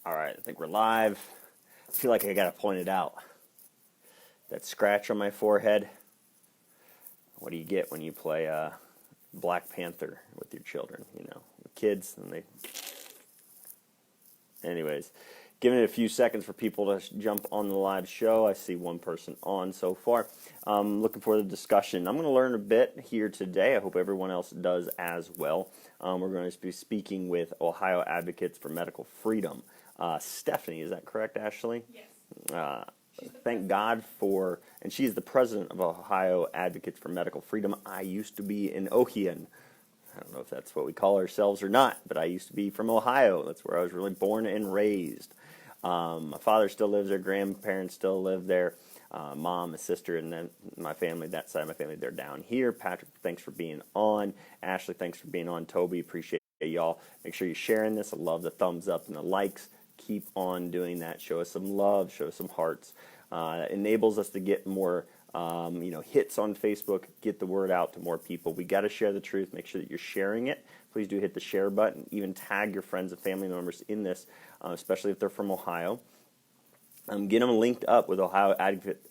All right, I think we're live. I feel like I gotta point it out. That scratch on my forehead. What do you get when you play Black Panther with your children? You know, the kids, and they. Anyways, giving it a few seconds for people to jump on the live show. I see one person on so far. Looking for the discussion. I'm going to learn a bit here today. I hope everyone else does as well. We're going to be speaking with Ohio Advocates for Medical Freedom. Stephanie, is that correct, Ashley? Yes. Thank God for, and she's the president of Ohio Advocates for Medical Freedom. I used to be an Ohian. I don't know if that's what we call ourselves or not, but I used to be from Ohio. That's where I was really born and raised. My father still lives there. Grandparents still live there. Mom, a sister, and then my family, that side of my family, they're down here. Patrick, thanks for being on. Ashley, thanks for being on. Toby, appreciate y'all. Make sure you're sharing this. I love the thumbs up and the likes. Keep on doing that. Show us some love. Show us some hearts. It enables us to get more hits on Facebook, get the word out to more people. We got to share the truth. Make sure that you're sharing it. Please do hit the share button. Even tag your friends and family members in this, especially if they're from Ohio. Get them linked up with Ohio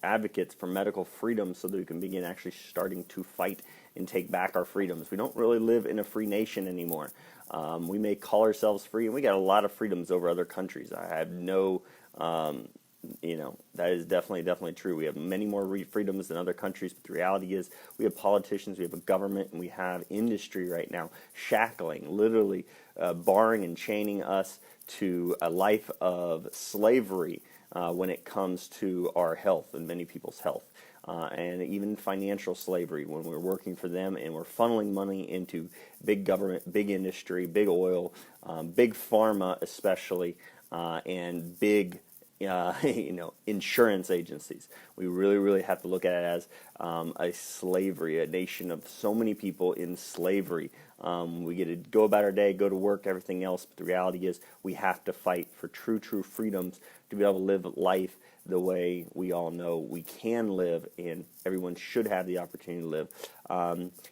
Advocates for Medical Freedom so that we can begin actually starting to fight and take back our freedoms. We don't really live in a free nation anymore. We may call ourselves free, and we got a lot of freedoms over other countries. I have no... that is definitely true. We have many more freedoms than other countries, but the reality is we have politicians, we have a government, and we have industry right now shackling, literally barring and chaining us to a life of slavery when it comes to our health and many people's health. And even financial slavery when we're working for them and we're funneling money into big government, big industry, big oil, big pharma especially, and big insurance agencies. We really have to look at it as a slavery, a nation of so many people in slavery. We get to go about our day, go to work, everything else, but the reality is we have to fight for true freedoms to be able to live life the way we all know we can live, and everyone should have the opportunity to live.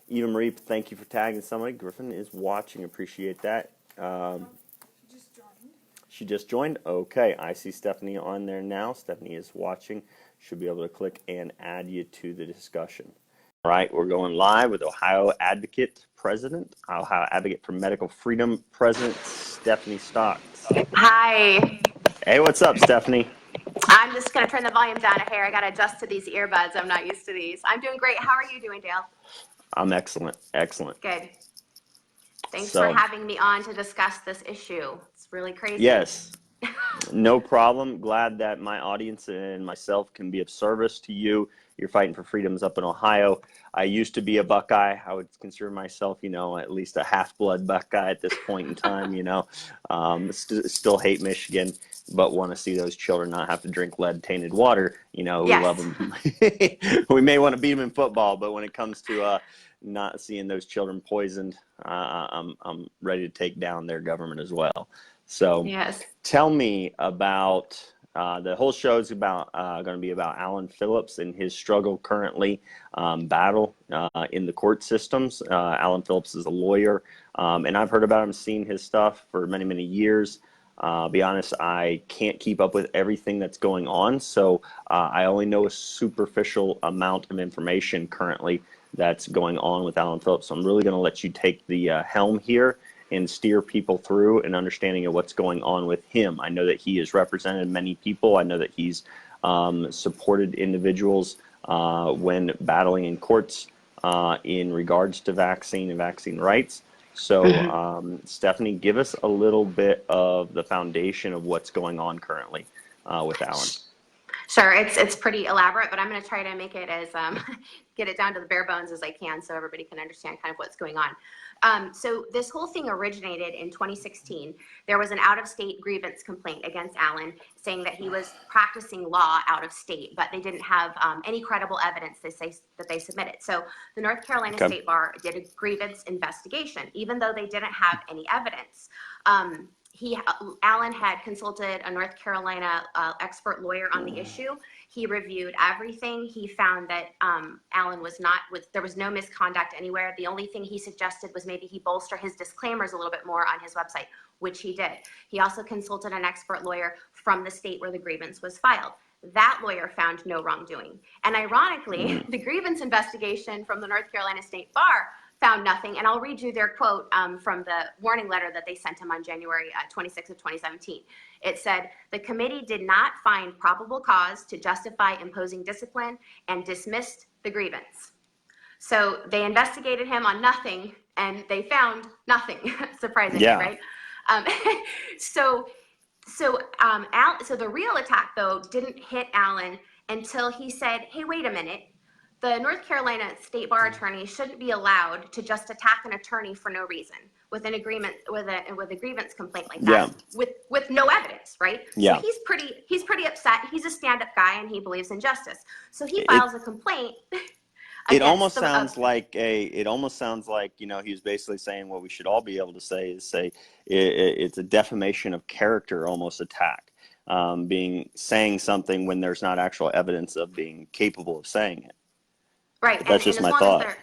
Eva Marie, thank you for tagging somebody. Griffin is watching, appreciate that. She just joined? Okay, I see Stephanie on there now. Stephanie is watching. Should be able to click and add you to the discussion. All right, we're going live with Ohio Advocate for Medical Freedom President Stephanie Stocks. Hi. Hey, what's up, Stephanie? I'm just going to turn the volume down a hair. I got to adjust to these earbuds. I'm not used to these. I'm doing great. How are you doing, Dale? I'm excellent. Good. Thanks for having me on to discuss this issue. It's really crazy. Yes, no problem. Glad that my audience and myself can be of service to you. You're fighting for freedoms up in Ohio. I used to be a Buckeye. I would consider myself, at least a half-blood Buckeye at this point in time, still hate Michigan, but want to see those children not have to drink lead-tainted water. We love them. We may want to beat them in football, but when it comes to not seeing those children poisoned, I'm ready to take down their government as well. So yes. Tell me about, the whole show is about going to be about Alan Phillips and his struggle currently, battle in the court systems. Alan Phillips is a lawyer, and I've heard about him, seen his stuff for many years. Be honest, I can't keep up with everything that's going on, so I only know a superficial amount of information currently that's going on with Alan Phillips. So I'm really going to let you take the helm here and steer people through an understanding of what's going on with him. I know that he has represented many people. I know that he's supported individuals when battling in courts in regards to vaccine and vaccine rights. So, Stephanie, give us a little bit of the foundation of what's going on currently with Alan. Sure, it's pretty elaborate, but I'm going to try to make it as get it down to the bare bones as I can, so everybody can understand kind of what's going on. So this whole thing originated in 2016. There was an out-of-state grievance complaint against Alan saying that he was practicing law out of state, but they didn't have any credible evidence that they submitted. So the North Carolina State Bar did a grievance investigation, even though they didn't have any evidence. Alan had consulted a North Carolina expert lawyer on the issue. He reviewed everything. He found that Alan there was no misconduct anywhere. The only thing he suggested was maybe he bolster his disclaimers a little bit more on his website, which he did. He also consulted an expert lawyer from the state where the grievance was filed. That lawyer found no wrongdoing. And ironically, the grievance investigation from the North Carolina State Bar found nothing. And I'll read you their quote from the warning letter that they sent him on January 26th of 2017. It said, the committee did not find probable cause to justify imposing discipline and dismissed the grievance. So they investigated him on nothing and they found nothing, surprisingly, right? So the real attack, though, didn't hit Alan until he said, hey, wait a minute. The North Carolina State Bar attorney shouldn't be allowed to just attack an attorney for no reason with an agreement with a grievance complaint like that with no evidence, right? Yeah. So he's pretty upset. He's a stand-up guy and he believes in justice. So he files a complaint. It almost sounds like he was basically saying what we should all be able to say is it's a defamation of character, almost attack, saying something when there's not actual evidence of being capable of saying it. Right. But that's just my thought. And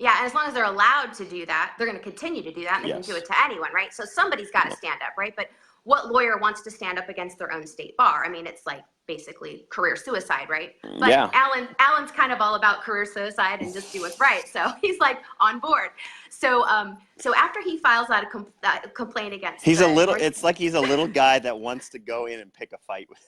as long as they're allowed to do that, they're going to continue to do that, and they can do it to anyone, right? So somebody's got to stand up, right? But what lawyer wants to stand up against their own state bar? I mean, it's like basically career suicide, right? But Alan's kind of all about career suicide and just do what's right. So he's like on board. So after he files that complaint against, it's like he's a little guy that wants to go in and pick a fight with.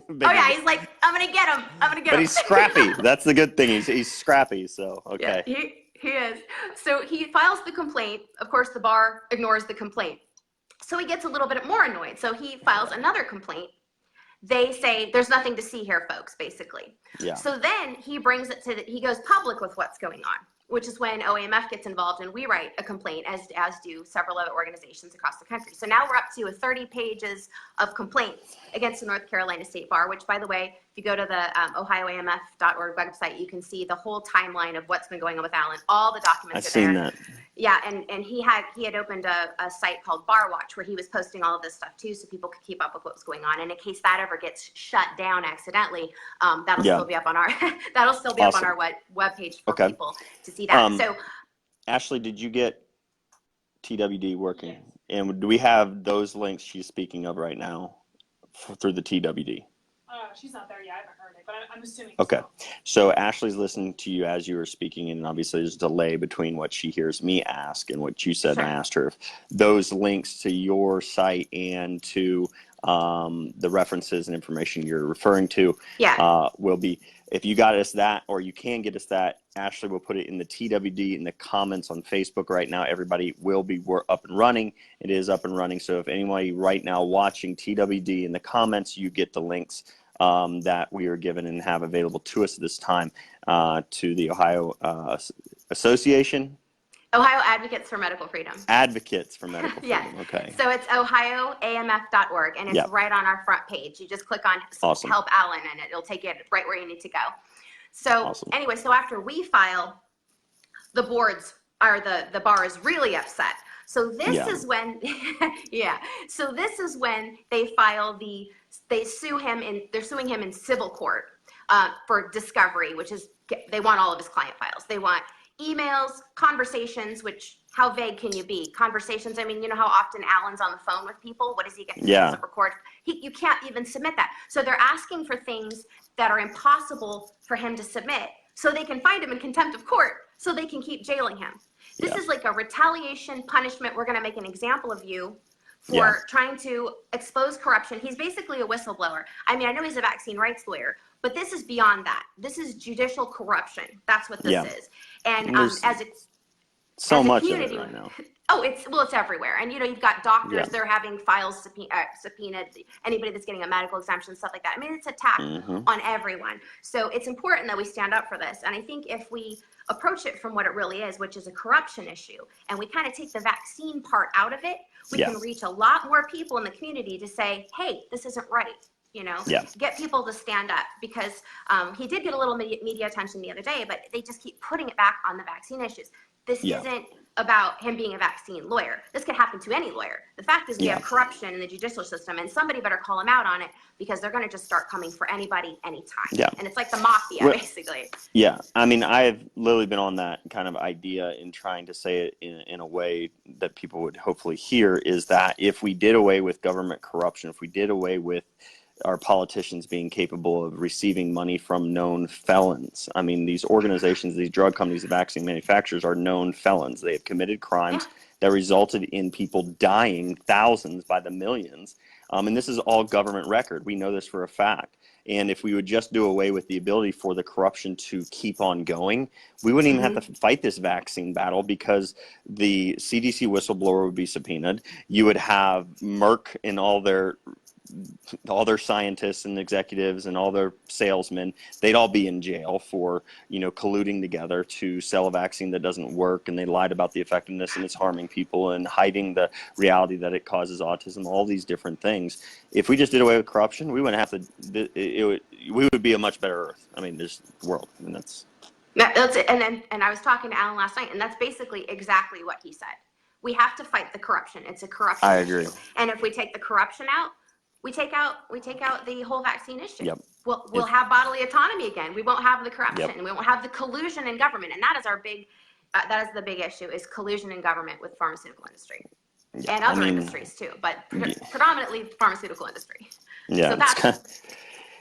He's like, I'm gonna get him. But he's scrappy. That's the good thing. He's scrappy. So okay. Yeah, he is. So he files the complaint. Of course, the bar ignores the complaint. So he gets a little bit more annoyed. So he files another complaint. They say, there's nothing to see here, folks, basically. Yeah. So then he brings it he goes public with what's going on, which is when OAMF gets involved and we write a complaint, as do several other organizations across the country. So now we're up to 30 pages of complaints against the North Carolina State Bar, which, by the way, if you go to the ohioamf.org website, you can see the whole timeline of what's been going on with Alan. All the documents are there. I've seen that. Yeah, and he had opened a site called Bar Watch where he was posting all of this stuff too, so people could keep up with what was going on. And in case that ever gets shut down accidentally, that'll still be up on our up on our webpage for people to see that. So, Ashley, did you get TWD working? Yes. And do we have those links she's speaking of right now through the TWD? She's not there yet. I haven't heard it, but I'm assuming. Okay. So Ashley's listening to you as you were speaking, and obviously there's a delay between what she hears me ask and what you said and I asked her. Those links to your site and to the references and information you're referring to will be, if you got us that, or you can get us that, Ashley will put it in the TWD in the comments on Facebook right now. Everybody will be up and running. It is up and running. So if anybody right now watching TWD in the comments, you get the links that we are given and have available to us at this time to the Ohio Association. Ohio Advocates for Medical Freedom. Advocates for Medical Freedom. Okay. So it's ohioamf.org, and it's right on our front page. You just click on Help Alan, and it'll take you right where you need to go. So anyway, so after we file, the bar is really upset. So this is when, So this is when they file they're suing him in civil court for discovery, which is, they want all of his client files. They want emails, conversations, which, how vague can you be? Conversations, I mean, you know how often Alan's on the phone with people? What does he get to record? You can't even submit that. So they're asking for things that are impossible for him to submit so they can find him in contempt of court so they can keep jailing him. This is like a retaliation punishment. We're going to make an example of you for trying to expose corruption. He's basically a whistleblower. I mean, I know he's a vaccine rights lawyer, but this is beyond that. This is judicial corruption. That's what this is. And as it's so much of it right now. Oh, it's everywhere. And, you've got doctors, they're having files subpoenaed, anybody that's getting a medical exemption, stuff like that. I mean, it's attack on everyone. So it's important that we stand up for this. And I think if we approach it from what it really is, which is a corruption issue, and we kind of take the vaccine part out of it, we can reach a lot more people in the community to say, hey, this isn't right. Get people to stand up, because he did get a little media attention the other day, but they just keep putting it back on the vaccine issues. This isn't about him being a vaccine lawyer. This could happen to any lawyer. The fact is we Yeah. have corruption in the judicial system, and somebody better call him out on it, because they're going to just start coming for anybody anytime. Yeah. And it's like the mafia, Well, basically. Yeah, I mean, I've literally been on that kind of idea in trying to say it in a way that people would hopefully hear, is that if we did away with government corruption, if we did away with our politicians being capable of receiving money from known felons. I mean, these organizations, these drug companies, the vaccine manufacturers are known felons. They have committed crimes that resulted in people dying, thousands by the millions. And this is all government record. We know this for a fact. And if we would just do away with the ability for the corruption to keep on going, we wouldn't even have to fight this vaccine battle, because the CDC whistleblower would be subpoenaed. You would have Merck and all their scientists and executives and all their salesmen, they'd all be in jail for, colluding together to sell a vaccine that doesn't work, and they lied about the effectiveness and it's harming people and hiding the reality that it causes autism, all these different things. If we just did away with corruption, we wouldn't have to, we would be a much better earth. I mean, this world, and that's it. And I was talking to Alan last night, and that's basically exactly what he said. We have to fight the corruption. It's a corruption issue. agree. And if we take the corruption out, we take out the whole vaccine issue. Yep. We'll have bodily autonomy again. We won't have the corruption. Yep. We won't have the collusion in government. And that is our big, that is the big issue, is collusion in government with pharmaceutical industry. Yeah, And other industries too, but predominantly pharmaceutical industry. Yeah, So that's,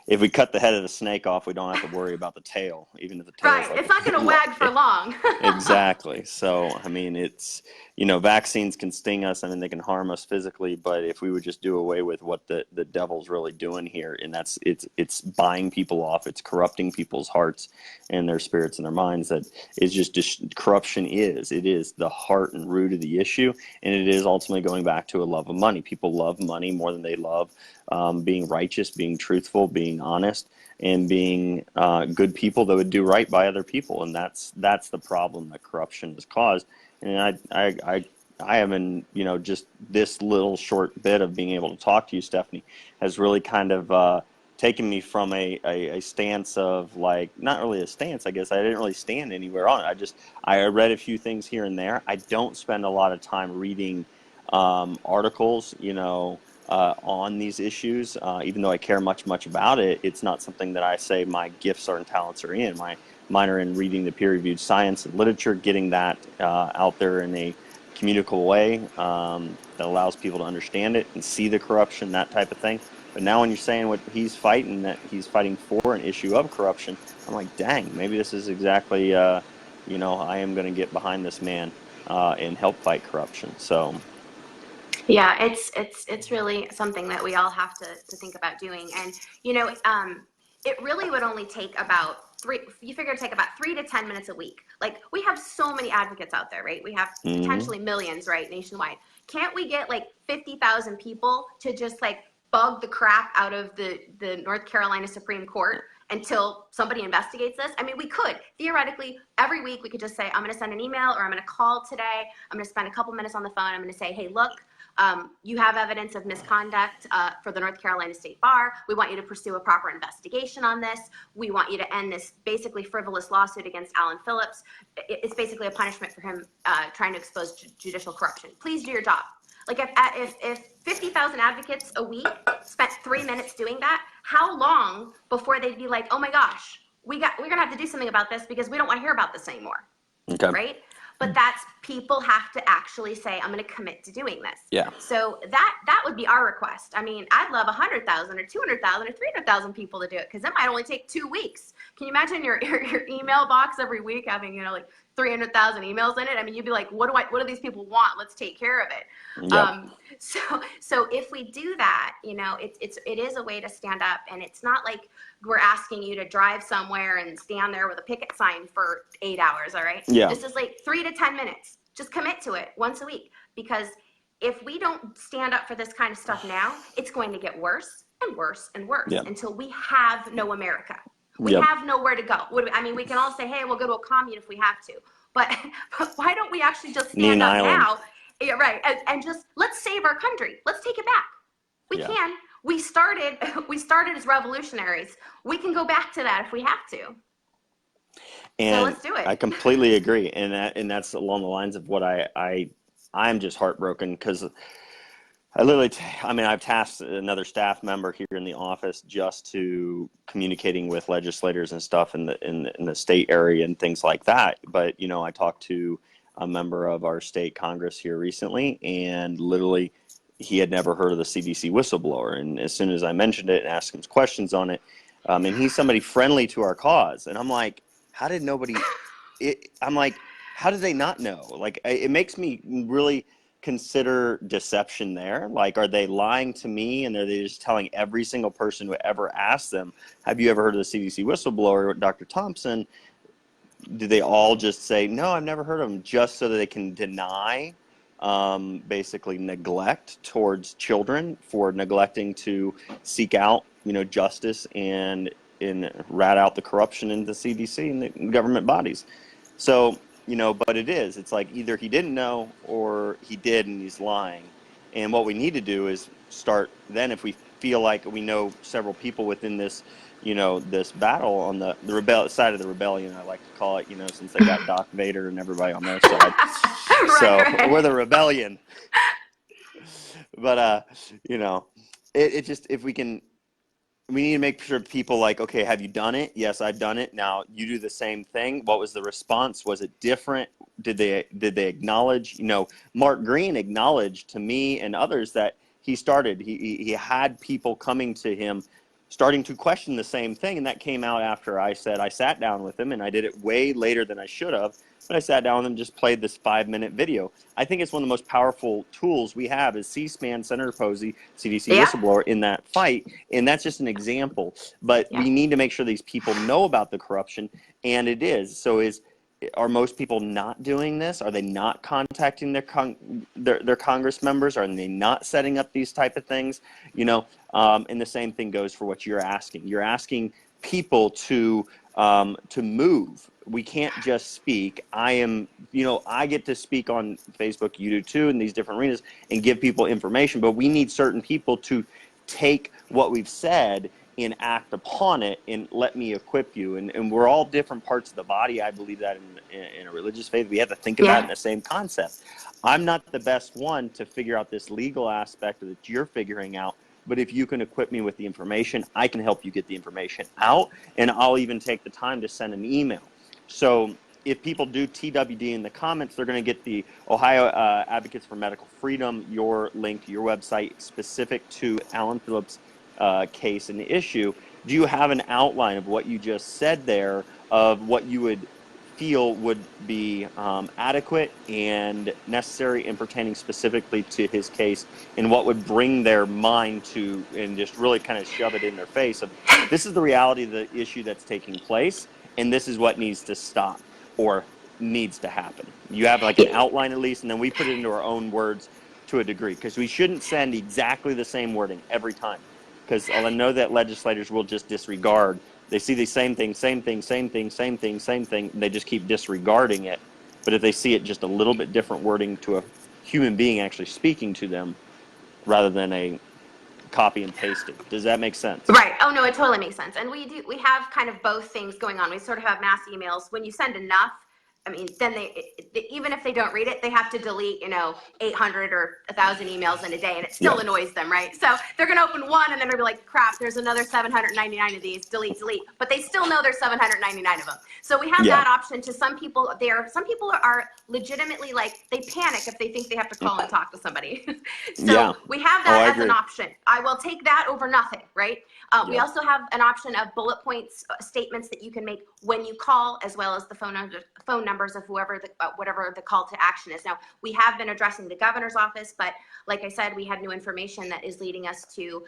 if we cut the head of the snake off, we don't have to worry about the tail, even if the tail. right. It's not going to wag for long. Exactly. So, I mean, it's, vaccines can sting us. I mean, they can harm us physically, but if we would just do away with what the devil's really doing here, and that's, it's buying people off, it's corrupting people's hearts and their spirits and their minds, that is just corruption it is the heart and root of the issue. And it is ultimately going back to a love of money. People love money more than they love being righteous, being truthful, being honest, and being good people that would do right by other people. And that's the problem that corruption has caused. And I haven't, just this little short bit of being able to talk to you, Stephanie, has really kind of taken me from a stance of, like, not really a stance, I guess. I didn't really stand anywhere on it. I read a few things here and there. I don't spend a lot of time reading articles, on these issues, even though I care much about it. It's not something that I say my gifts and talents are in. Mine are in reading the peer-reviewed science and literature, getting that out there in a communicable way that allows people to understand it and see the corruption, that type of thing. But now when you're saying what he's fighting, that he's fighting for an issue of corruption, I'm like, dang, maybe this is exactly, I am going to get behind this man and help fight corruption. So. Yeah, it's really something that we all have to think about doing. And, it really would only take about 3 to 10 minutes a week. Like, we have so many advocates out there, right? We have potentially millions, right, nationwide. Can't we get like 50,000 people to just like bug the crap out of the North Carolina Supreme Court until somebody investigates this? I mean, we could. Theoretically, every week we could just say, I'm going to send an email, or I'm going to call today. I'm going to spend a couple minutes on the phone. I'm going to say, hey, look, you have evidence of misconduct for the North Carolina State Bar. We want you to pursue a proper investigation on this. We want you to end this basically frivolous lawsuit against Alan Phillips. It's basically a punishment for him trying to expose judicial corruption. Please do your job. Like, if 50,000 advocates a week spent 3 minutes doing that, how long before they'd be like, oh my gosh, we're gonna have to do something about this because we don't want to hear about this anymore. Okay. Right? But people have to actually say, I'm going to commit to doing this. Yeah. So that would be our request. I mean, I'd love 100,000 or 200,000 or 300,000 people to do it, because it might only take 2 weeks. Can you imagine your email box every week having, like 300,000 emails in it? I mean, you'd be like, what do these people want? Let's take care of it. Yep. So if we do that, it is a way to stand up, and it's not like we're asking you to drive somewhere and stand there with a picket sign for 8 hours. All right. Yeah. This is like 3 to 10 minutes. Just commit to it once a week, because if we don't stand up for this kind of stuff now, it's going to get worse and worse and worse until we have no America. We have nowhere to go. We can all say, hey, we'll go to a commune if we have to. But why don't we actually just stand up now? Yeah, right. And just, let's save our country. Let's take it back. We can. We started as revolutionaries. We can go back to that if we have to. So And let's do I it. completely agree. And that's along the lines of what I'm just heartbroken because I mean, I've tasked another staff member here in the office just to communicating with legislators and stuff in the state area and things like that. But I talked to a member of our state Congress here recently, and literally, he had never heard of the CDC whistleblower. And as soon as I mentioned it and asked him questions on it, and he's somebody friendly to our cause, and I'm like, how did nobody? I'm like, how did they not know? Like, it makes me really consider deception there. Like, are they lying to me, and are they just telling every single person who ever asked them, have you ever heard of the CDC whistleblower, Dr. Thompson? Do they all just say, no, I've never heard of him, just so that they can deny basically neglect towards children for neglecting to seek out, justice and rat out the corruption in the CDC and the government bodies? So, but it's like either he didn't know or he did and he's lying. And what we need to do is start then, if we feel like we know several people within this, this battle on the side of the rebellion, I like to call it, since they got Doc Vader and everybody on their side. So Right. we're the rebellion. But, it just, if we need to make sure people like, okay, have you done it? Yes, I've done it. Now you do the same thing. What was the response? Was it different? Did they acknowledge? Mark Green acknowledged to me and others that he had people coming to him starting to question the same thing, and that came out after I sat down with him, and I did it way later than I should have. But I sat down with him and just played this 5-minute video. I think it's one of the most powerful tools we have is C-SPAN, Senator Posey, CDC Yeah. whistleblower in that fight. And that's just an example. But Yeah. we need to make sure these people know about the corruption, and it is. So are most people not doing this? Are they not contacting their Congress members? Are they not setting up these type of things? And the same thing goes for what you're asking. You're asking people to move. We can't just speak. I get to speak on Facebook, you do too, in these different arenas and give people information, but we need certain people to take what we've said and act upon it and let me equip you. And we're all different parts of the body. I believe that in a religious faith, we have to think about it in the same concept. I'm not the best one to figure out this legal aspect that you're figuring out, but if you can equip me with the information, I can help you get the information out, and I'll even take the time to send an email. So if people do TWD in the comments, they're going to get the Ohio Advocates for Medical Freedom, your link to your website specific to Alan Phillips' case and the issue. Do you have an outline of what you just said there, of what you would feel would be adequate and necessary and pertaining specifically to his case, and what would bring their mind to and just really kind of shove it in their face of, this is the reality of the issue that's taking place, and this is what needs to stop or needs to happen? You have like an outline at least, and then we put it into our own words to a degree, because we shouldn't send exactly the same wording every time, because I know that legislators will just disregard. They see the same thing, same thing, same thing, same thing, same thing, and they just keep disregarding it. But if they see it just a little bit different wording to a human being actually speaking to them rather than a copy and pasted. Does that make sense? Right. Oh no, it totally makes sense. And we have kind of both things going on. We sort of have mass emails. When you send enough, I mean, then even if they don't read it, they have to delete, 800 or 1,000 emails in a day, and it still annoys them, right? So they're going to open one, and then they'll be like, crap, there's another 799 of these, delete, but they still know there's 799 of them. So we have that option to some people. Some people are legitimately like, they panic if they think they have to call and talk to somebody. So we have that as an option. I will take that over nothing, right? We also have an option of bullet points, statements that you can make when you call, as well as the phone numbers of whoever, whatever the call to action is. Now, we have been addressing the governor's office, but like I said, we had new information that is leading us to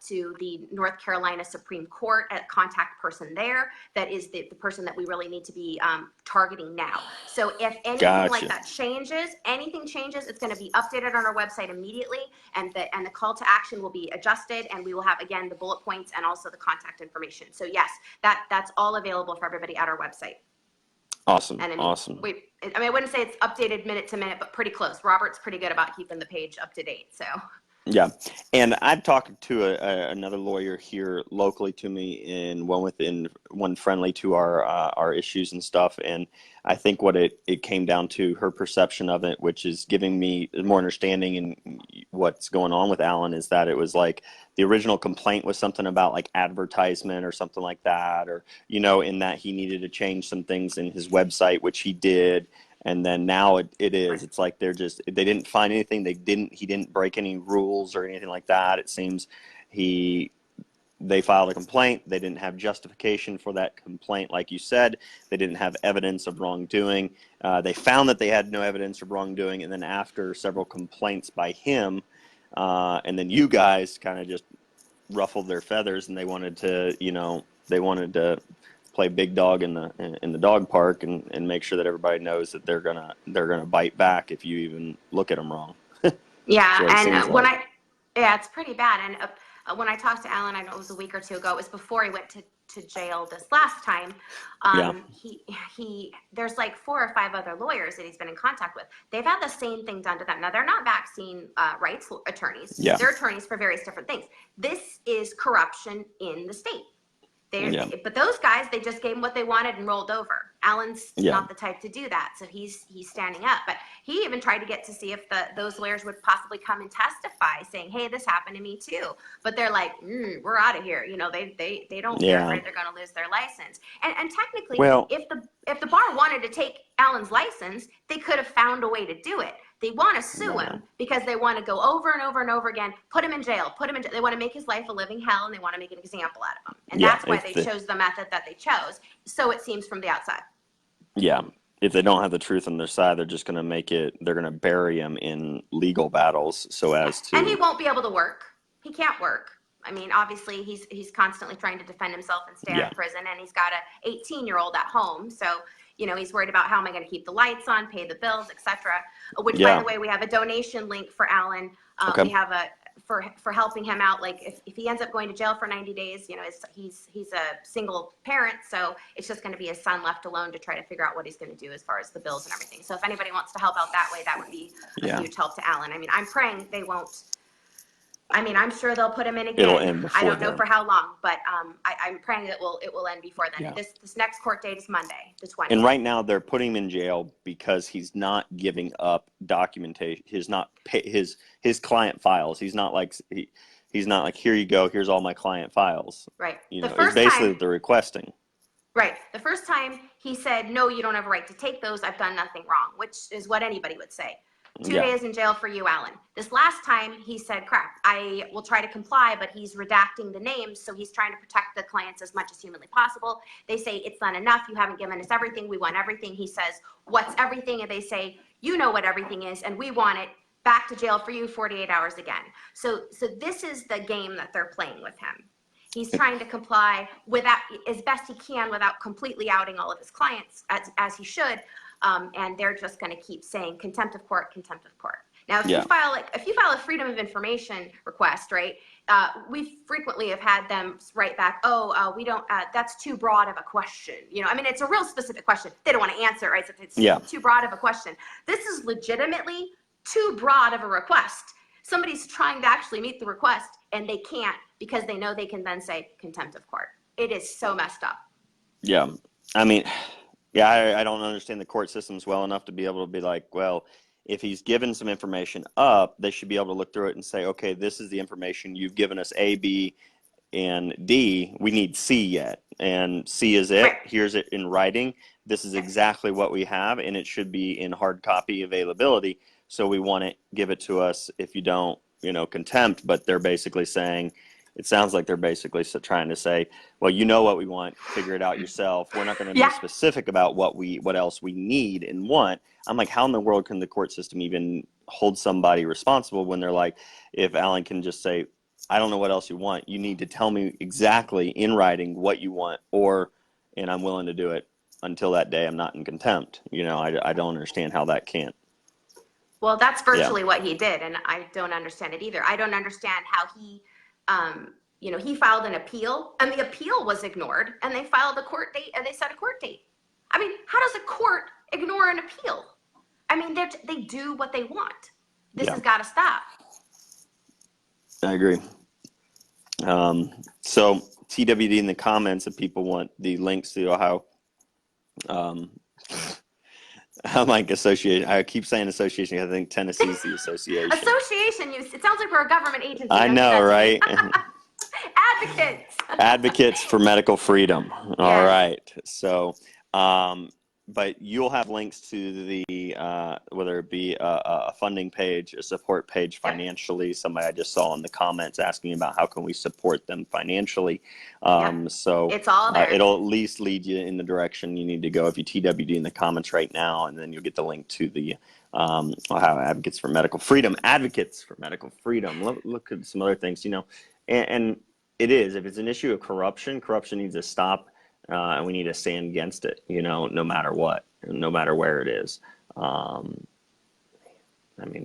the North Carolina Supreme Court, a contact person there. That is the person that we really need to be targeting now. So if anything like that changes, it's going to be updated on our website immediately, and the call to action will be adjusted, and we will have, again, the bullet points and also the contact information. So yes, that's all available for everybody at our website. Awesome. And awesome. I wouldn't say it's updated minute to minute, but pretty close. Robert's pretty good about keeping the page up to date. So. Yeah, and I've talked to another lawyer here locally to me, and one friendly to our issues and stuff. And I think what it came down to, her perception of it, which is giving me more understanding in what's going on with Alan, is that it was like the original complaint was something about like advertisement or something like that, or in that he needed to change some things in his website, which he did. And then now it's like they didn't find anything. He didn't break any rules or anything like that. It seems they filed a complaint. They didn't have justification for that complaint. Like you said, they didn't have evidence of wrongdoing. They found that they had no evidence of wrongdoing. And then after several complaints by him, and then you guys kind of just ruffled their feathers, and they wanted to play big dog in the dog park, and make sure that everybody knows that they're gonna bite back if you even look at them wrong. Yeah, That's what it and seems like. yeah, it's pretty bad. And when I talked to Alan, I know it was a week or two ago. It was before he went to jail this last time. Yeah. There's like 4 or 5 other lawyers that he's been in contact with. They've had the same thing done to them. Now they're not vaccine rights attorneys. Yeah. They're attorneys for various different things. This is corruption in the state. Yeah. But those guys, they just gave him what they wanted and rolled over. Alan's Yeah. not the type to do that, so he's standing up. But he even tried to get to see if those lawyers would possibly come and testify, saying, "Hey, this happened to me too." But they're like, "We're out of here." They don't. Yeah. They're afraid they're going to lose their license. And technically, Well, if the bar wanted to take Alan's license, they could have found a way to do it. They want to sue him because they want to go over and over and over again, put him in jail, They want to make his life a living hell, and they want to make an example out of him. And Yeah, that's why they chose the method that they chose. So it seems from the outside. yeah, if they don't have the truth on their side, they're just going to they're going to bury him in legal battles so as to. And he won't be able to work. He can't work. I mean, obviously, he's constantly trying to defend himself and stay out of prison, and he's got a 18-year-old at home. So, he's worried about how am I going to keep the lights on, pay the bills, etc. Which, by the way, we have a donation link for Alan. Okay. We have for helping him out. Like if he ends up going to jail for 90 days, he's a single parent, so it's just going to be his son left alone to try to figure out what he's going to do as far as the bills and everything. So if anybody wants to help out that way, that would be a huge help to Alan. I mean, I'm praying they won't. I mean, I'm sure they'll put him in again. It'll end before I don't know then. for how long, but I'm praying that it will end before then. Yeah. This next court date is Monday, the 20th. And right now they're putting him in jail because he's not giving up documentation. His client files. He's not like here you go. Here's all my client files. Right. It's basically what they're requesting. Right. The first time he said, "No, you don't have a right to take those. I've done nothing wrong," which is what anybody would say. 2 days in jail for you, Alan. This last time he said, "Crap, I will try to comply," but he's redacting the names, so he's trying to protect the clients as much as humanly possible. They say, "It's not enough. You haven't given us everything. We want everything." He says, "What's everything?" And they say, "You know what everything is, and we want it back to jail for you 48 hours again." So this is the game that they're playing with him. He's trying to comply without, as best he can, without completely outing all of his clients, as he should. And they're just going to keep saying contempt of court, contempt of court. Now, if you file a freedom of information request, right? We frequently have had them write back, we don't. That's too broad of a question. I mean, it's a real specific question. They don't want to answer, right? So it's too broad of a question. This is legitimately too broad of a request. Somebody's trying to actually meet the request, and they can't because they know they can then say contempt of court. It is so messed up. Yeah, I mean. Yeah, I don't understand the court systems well enough to be able to be like, well, if he's given some information up, they should be able to look through it and say, okay, this is the information you've given us A, B, and D. We need C yet, and C is it. Right. Here's it in writing. This is exactly what we have, and it should be in hard copy availability. So we want it. Give it to us. If you don't, contempt. But they're basically saying. It sounds like they're basically trying to say, well, you know what we want, figure it out yourself. We're not going to be specific about what else we need and want. I'm like, how in the world can the court system even hold somebody responsible when they're like, if Alan can just say, I don't know what else you want. You need to tell me exactly in writing what you want, and I'm willing to do it until that day. I'm not in contempt. I don't understand how that can't. Well, that's virtually what he did, and I don't understand it either. I don't understand how he he filed an appeal, and the appeal was ignored, and they filed a court date, and they set a court date. I mean, how does a court ignore an appeal? I mean, they do what they want. This has got to stop. I agree. So TWD in the comments, if people want the links to Ohio, um, I'm like association. I keep saying association. I think Tennessee's the association. Association, it sounds like we're a government agency. I Don't do know, that to right? me. Advocates. Advocates for medical freedom. All Yes. right. So, but you'll have links to the whether it be a funding page, a support page financially. Somebody I just saw in the comments asking about how can we support them financially. So It's all there. it'll at least lead you in the direction you need to go if you TWD in the comments right now, and then you'll get the link to the Ohio Advocates for Medical Freedom. Advocates for Medical Freedom. Look at some other things, and it is. If it's an issue of corruption, corruption needs to stop, and we need to stand against it, no matter what, no matter where it is.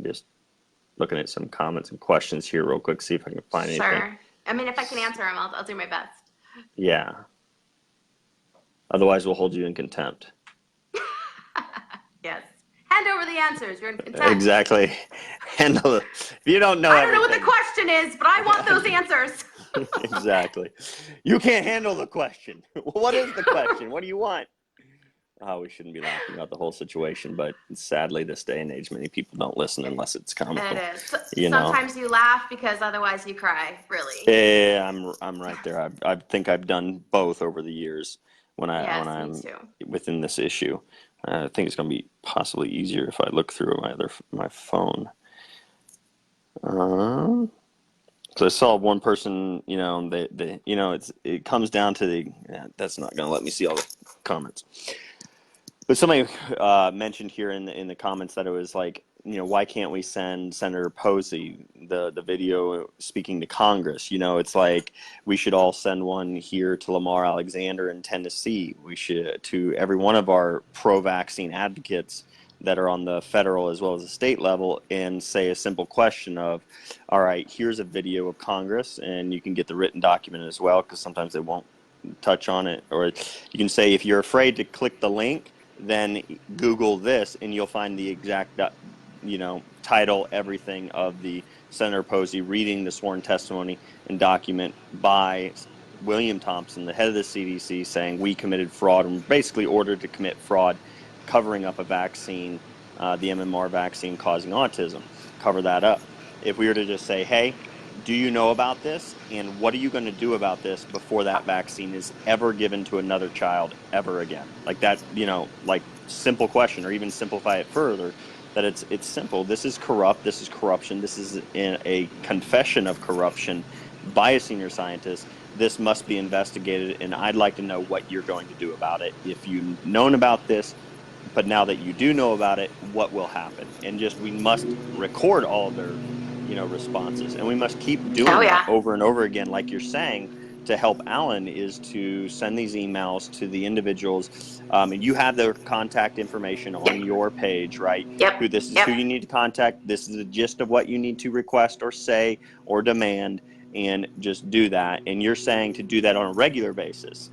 Just looking at some comments and questions here real quick, see if I can find anything. Sure. I mean, if I can answer them, I'll do my best. Yeah. Otherwise, we'll hold you in contempt. Yes. Hand over the answers. You're in contempt. Exactly. Handle it. If you don't know I don't know everything. what the question is, but I want those answers. Exactly. You can't handle the question. What is the question? What do you want? Oh, we shouldn't be laughing about the whole situation, but sadly, this day and age, many people don't listen unless it's comical. It is. Sometimes you laugh because otherwise you cry. Really. Yeah, I'm right there. I think I've done both over the years when I'm me too. within this issue. I think it's going to be possibly easier if I look through my phone. So I saw one person, it comes down to that's not going to let me see all the comments. But somebody mentioned here in the comments that it was like, why can't we send Senator Posey the video speaking to Congress? It's like we should all send one here to Lamar Alexander in Tennessee. We should to every one of our pro-vaccine advocates that are on the federal as well as the state level, and say a simple question of, all right, here's a video of Congress, and you can get the written document as well, because sometimes they won't touch on it. Or you can say, if you're afraid to click the link, then Google this, and you'll find the exact title, everything of the Senator Posey reading the sworn testimony and document by William Thompson, the head of the CDC, saying we committed fraud and basically ordered to commit fraud, covering up a vaccine, the MMR vaccine causing autism. Cover that up. If we were to just say, hey, do you know about this? And what are you going to do about this before that vaccine is ever given to another child ever again? Like that, like simple question, or even simplify it further, that it's simple. This is corrupt. This is corruption. This is a confession of corruption by a senior scientist. This must be investigated, and I'd like to know what you're going to do about it. If you've known about this, but now that you do know about it, what will happen? And we must record all of their responses, and we must keep doing that over and over again, like you're saying, to help Alan, is to send these emails to the individuals, and you have their contact information on your page, right? Who you need to contact. This is the gist of what you need to request or say or demand, and just do that. And you're saying to do that on a regular basis.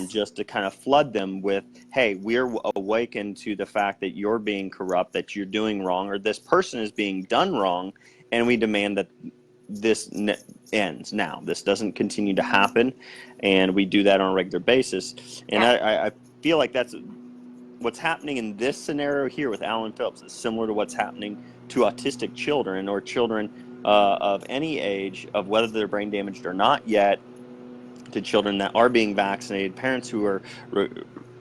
Just to kind of flood them with, hey, we're awakened to the fact that you're being corrupt, that you're doing wrong, or this person is being done wrong, and we demand that this ends now. This doesn't continue to happen, and we do that on a regular basis. And I feel like that's what's happening in this scenario here with Alan Phillips is similar to what's happening to autistic children, or children of any age, of whether they're brain damaged or not yet, to children that are being vaccinated, parents who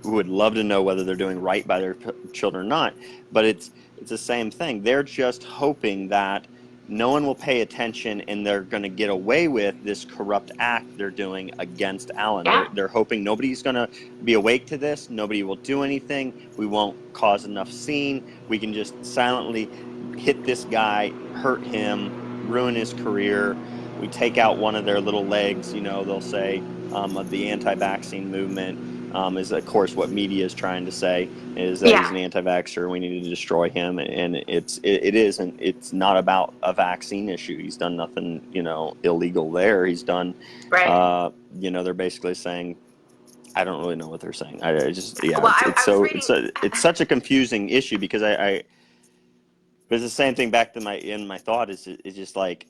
would love to know whether they're doing right by their children or not. But it's the same thing. They're just hoping that no one will pay attention, and they're going to get away with this corrupt act they're doing against Alan. They're hoping nobody's going to be awake to this. Nobody will do anything. We won't cause enough scene. We can just silently hit this guy, hurt him, ruin his career. We take out one of their little legs, they'll say, of the anti-vaccine movement, is, of course, what media is trying to say, is that he's an anti-vaxxer, we need to destroy him. And it's not about a vaccine issue. He's done nothing, illegal there. He's done, they're basically saying, I don't really know what they're saying. It's such a confusing issue, because it's the same thing back to my thought is just like,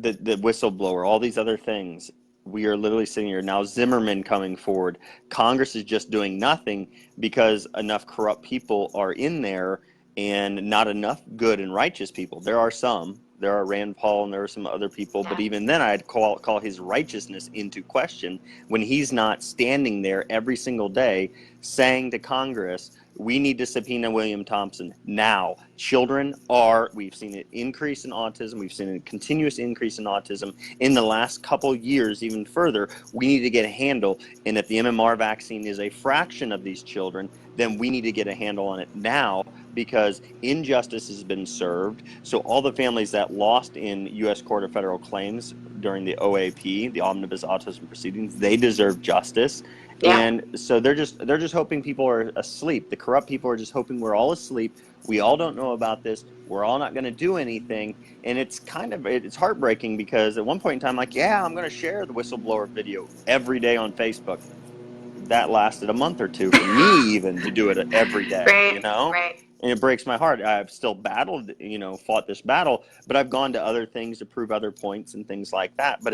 the whistleblower, all these other things. We are literally sitting here now. Zimmerman coming forward. Congress is just doing nothing because enough corrupt people are in there and not enough good and righteous people. There are some. There are Rand Paul and there are some other people, but even then I'd call his righteousness into question when he's not standing there every single day saying to Congress, we need to subpoena William Thompson now. We've seen an increase in autism. We've seen a continuous increase in autism in the last couple years, even further. We need to get a handle. And if the MMR vaccine is a fraction of these children, then we need to get a handle on it now because injustice has been served. So all the families that lost in U.S. Court of Federal Claims during the OAP, the Omnibus Autism Proceedings, they deserve justice. Yeah. And so they're just hoping people are asleep. The corrupt people are just hoping we're all asleep. We all don't know about this. We're all not going to do anything. And it's it's heartbreaking because at one point in time, like, yeah, I'm going to share the whistleblower video every day on Facebook. That lasted a month or two for me even to do it every day, right, Right. And it breaks my heart. I've still battled, fought this battle, but I've gone to other things to prove other points and things like that. But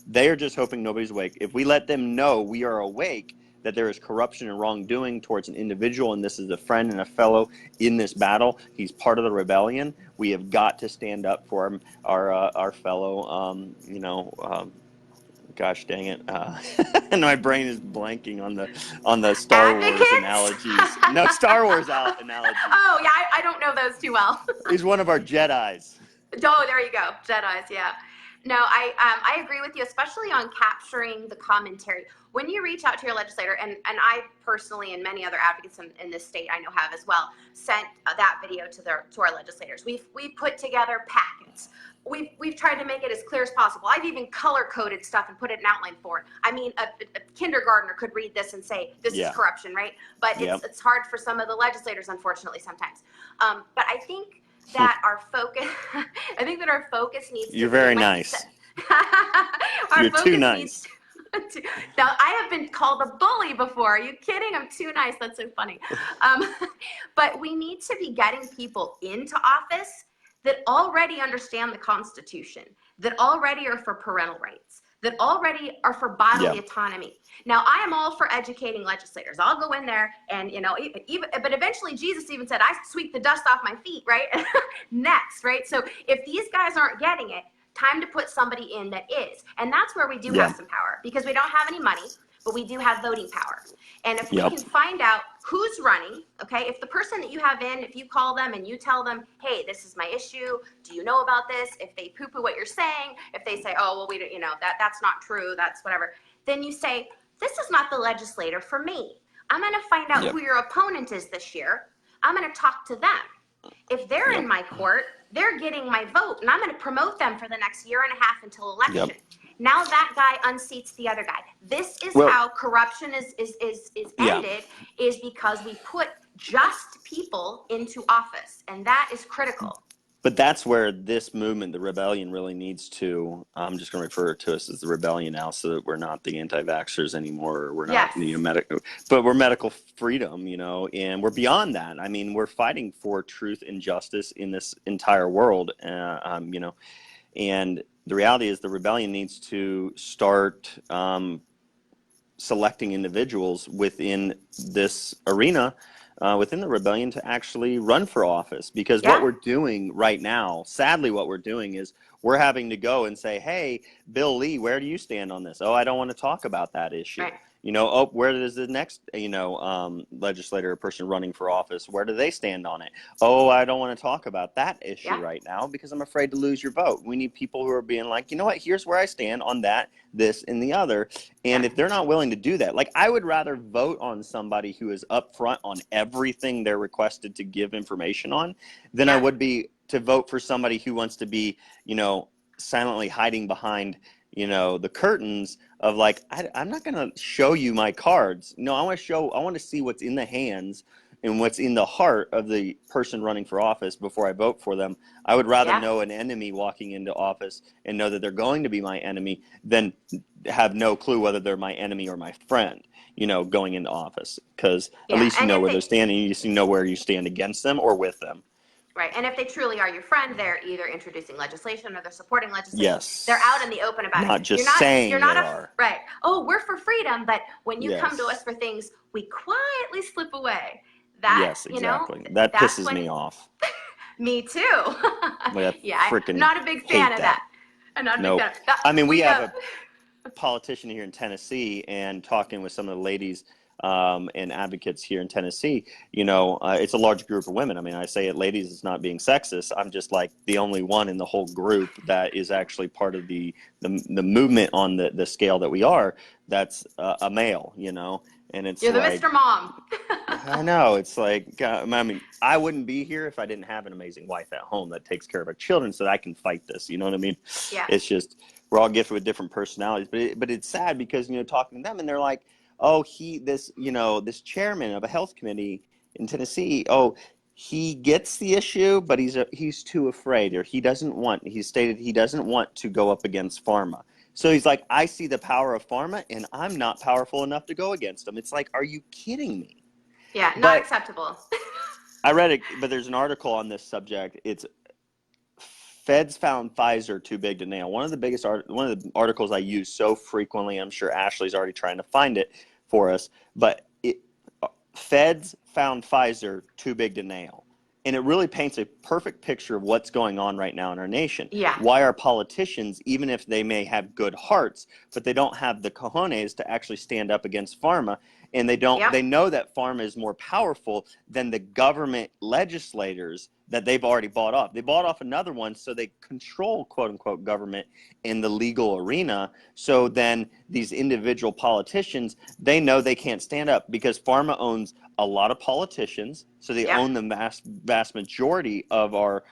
they are just hoping nobody's awake. If we let them know we are awake, that there is corruption and wrongdoing towards an individual, and this is a friend and a fellow in this battle, he's part of the rebellion, we have got to stand up for our fellow, gosh dang it. And my brain is blanking on the Star Wars analogies. No, Star Wars analogies. Oh, yeah, I don't know those too well. He's one of our Jedis. Oh, there you go. Jedis, yeah. No, I agree with you, especially on capturing the commentary. When you reach out to your legislator, and I personally and many other advocates in this state I know have as well, sent that video to our legislators. We've put together packets. We've tried to make it as clear as possible. I've even color-coded stuff and put it in outline for it. I mean, a kindergartner could read this and say, this is corruption, right? But it's hard for some of the legislators, unfortunately, sometimes. But I think that our focus, needs to be. You're very nice. You're too nice. Now, I have been called a bully before. Are you kidding? I'm too nice. That's so funny. But we need to be getting people into office that already understand the Constitution, that already are for parental rights, that already are for bodily autonomy. Now, I am all for educating legislators. I'll go in there and, but eventually Jesus even said, I sweep the dust off my feet, right? Next, right? So if these guys aren't getting it, time to put somebody in that is. And that's where we do have some power, because we don't have any money, but we do have voting power. And if we can find out who's running, okay, if the person that you have in, if you call them and you tell them, hey, this is my issue, do you know about this? If they poo-poo what you're saying, if they say, oh, well, we don't, that's not true, that's whatever, then you say, this is not the legislator for me. I'm going to find out who your opponent is this year. I'm going to talk to them. If they're in my court, they're getting my vote, and I'm going to promote them for the next year and a half until election. Now that guy unseats the other guy. This is how corruption is ended, is because we put just people into office, and that is critical. But that's where this movement, the rebellion, really needs to, I'm just going to refer to us as the rebellion now so that we're not the anti-vaxxers anymore. We're not but we're medical freedom, and we're beyond that. I mean, we're fighting for truth and justice in this entire world, and the reality is the rebellion needs to start selecting individuals within this arena, within the rebellion, to actually run for office. Because what we're doing right now, sadly, what we're doing is we're having to go and say, hey, Bill Lee, where do you stand on this? Oh, I don't want to talk about that issue. Right. Where does the next, legislator or person running for office, where do they stand on it? Oh, I don't want to talk about that issue right now because I'm afraid to lose your vote. We need people who are being like, you know what, here's where I stand on that, this, and the other. And if they're not willing to do that, like, I would rather vote on somebody who is upfront on everything they're requested to give information on than I would be to vote for somebody who wants to be, silently hiding behind the curtains of like, I'm not going to show you my cards. No, I want to see what's in the hands and what's in the heart of the person running for office before I vote for them. I would rather know an enemy walking into office and know that they're going to be my enemy than have no clue whether they're my enemy or my friend, going into office. Because at least you know where they're standing. You know where you stand against them or with them. Right. And if they truly are your friend, they're either introducing legislation or they're supporting legislation. Yes. They're out in the open about Not it. just you're saying you're not they a, are. right. Oh, we're for freedom, but when you come to Yes. us for things, we quietly slip away. That, Yes, you know, exactly. That that's pisses when me off. me too. I Yeah, I'm freaking not a big fan hate of that. that. I'm not a big Nope. fan of that. I mean, we have a politician here in Tennessee, and talking with some of the ladies and advocates here in Tennessee, you know, it's a large group of women. I mean, I say it, ladies, it's not being sexist. I'm just like the only one in the whole group that is actually part of the movement on the scale that we are. That's a male, you know, and it's You're the like, Mr. Mom. I know, it's like, I mean, I wouldn't be here if I didn't have an amazing wife at home that takes care of our children so that I can fight this. You know what I mean? Yeah. It's just, we're all gifted with different personalities, but it's sad because, you know, talking to them and they're like, oh, this chairman of a health committee in Tennessee, oh, he gets the issue, but he's too afraid, or he stated he doesn't want to go up against pharma. So he's like, I see the power of pharma and I'm not powerful enough to go against them. It's like, are you kidding me? Yeah, not But acceptable. I read it, but there's an article on this subject. It's Feds found Pfizer too big to nail. One of the articles I use so frequently. I'm sure Ashley's already trying to find it for us, but Feds found Pfizer too big to nail. And it really paints a perfect picture of what's going on right now in our nation. Yeah. Why our politicians, even if they may have good hearts, but they don't have the cojones to actually stand up against pharma. And they know that pharma is more powerful than the government legislators that they've already bought off. They bought off another one, so they control, quote unquote, government in the legal arena. So then these individual politicians, they know they can't stand up because pharma owns a lot of politicians. So they own the vast majority of our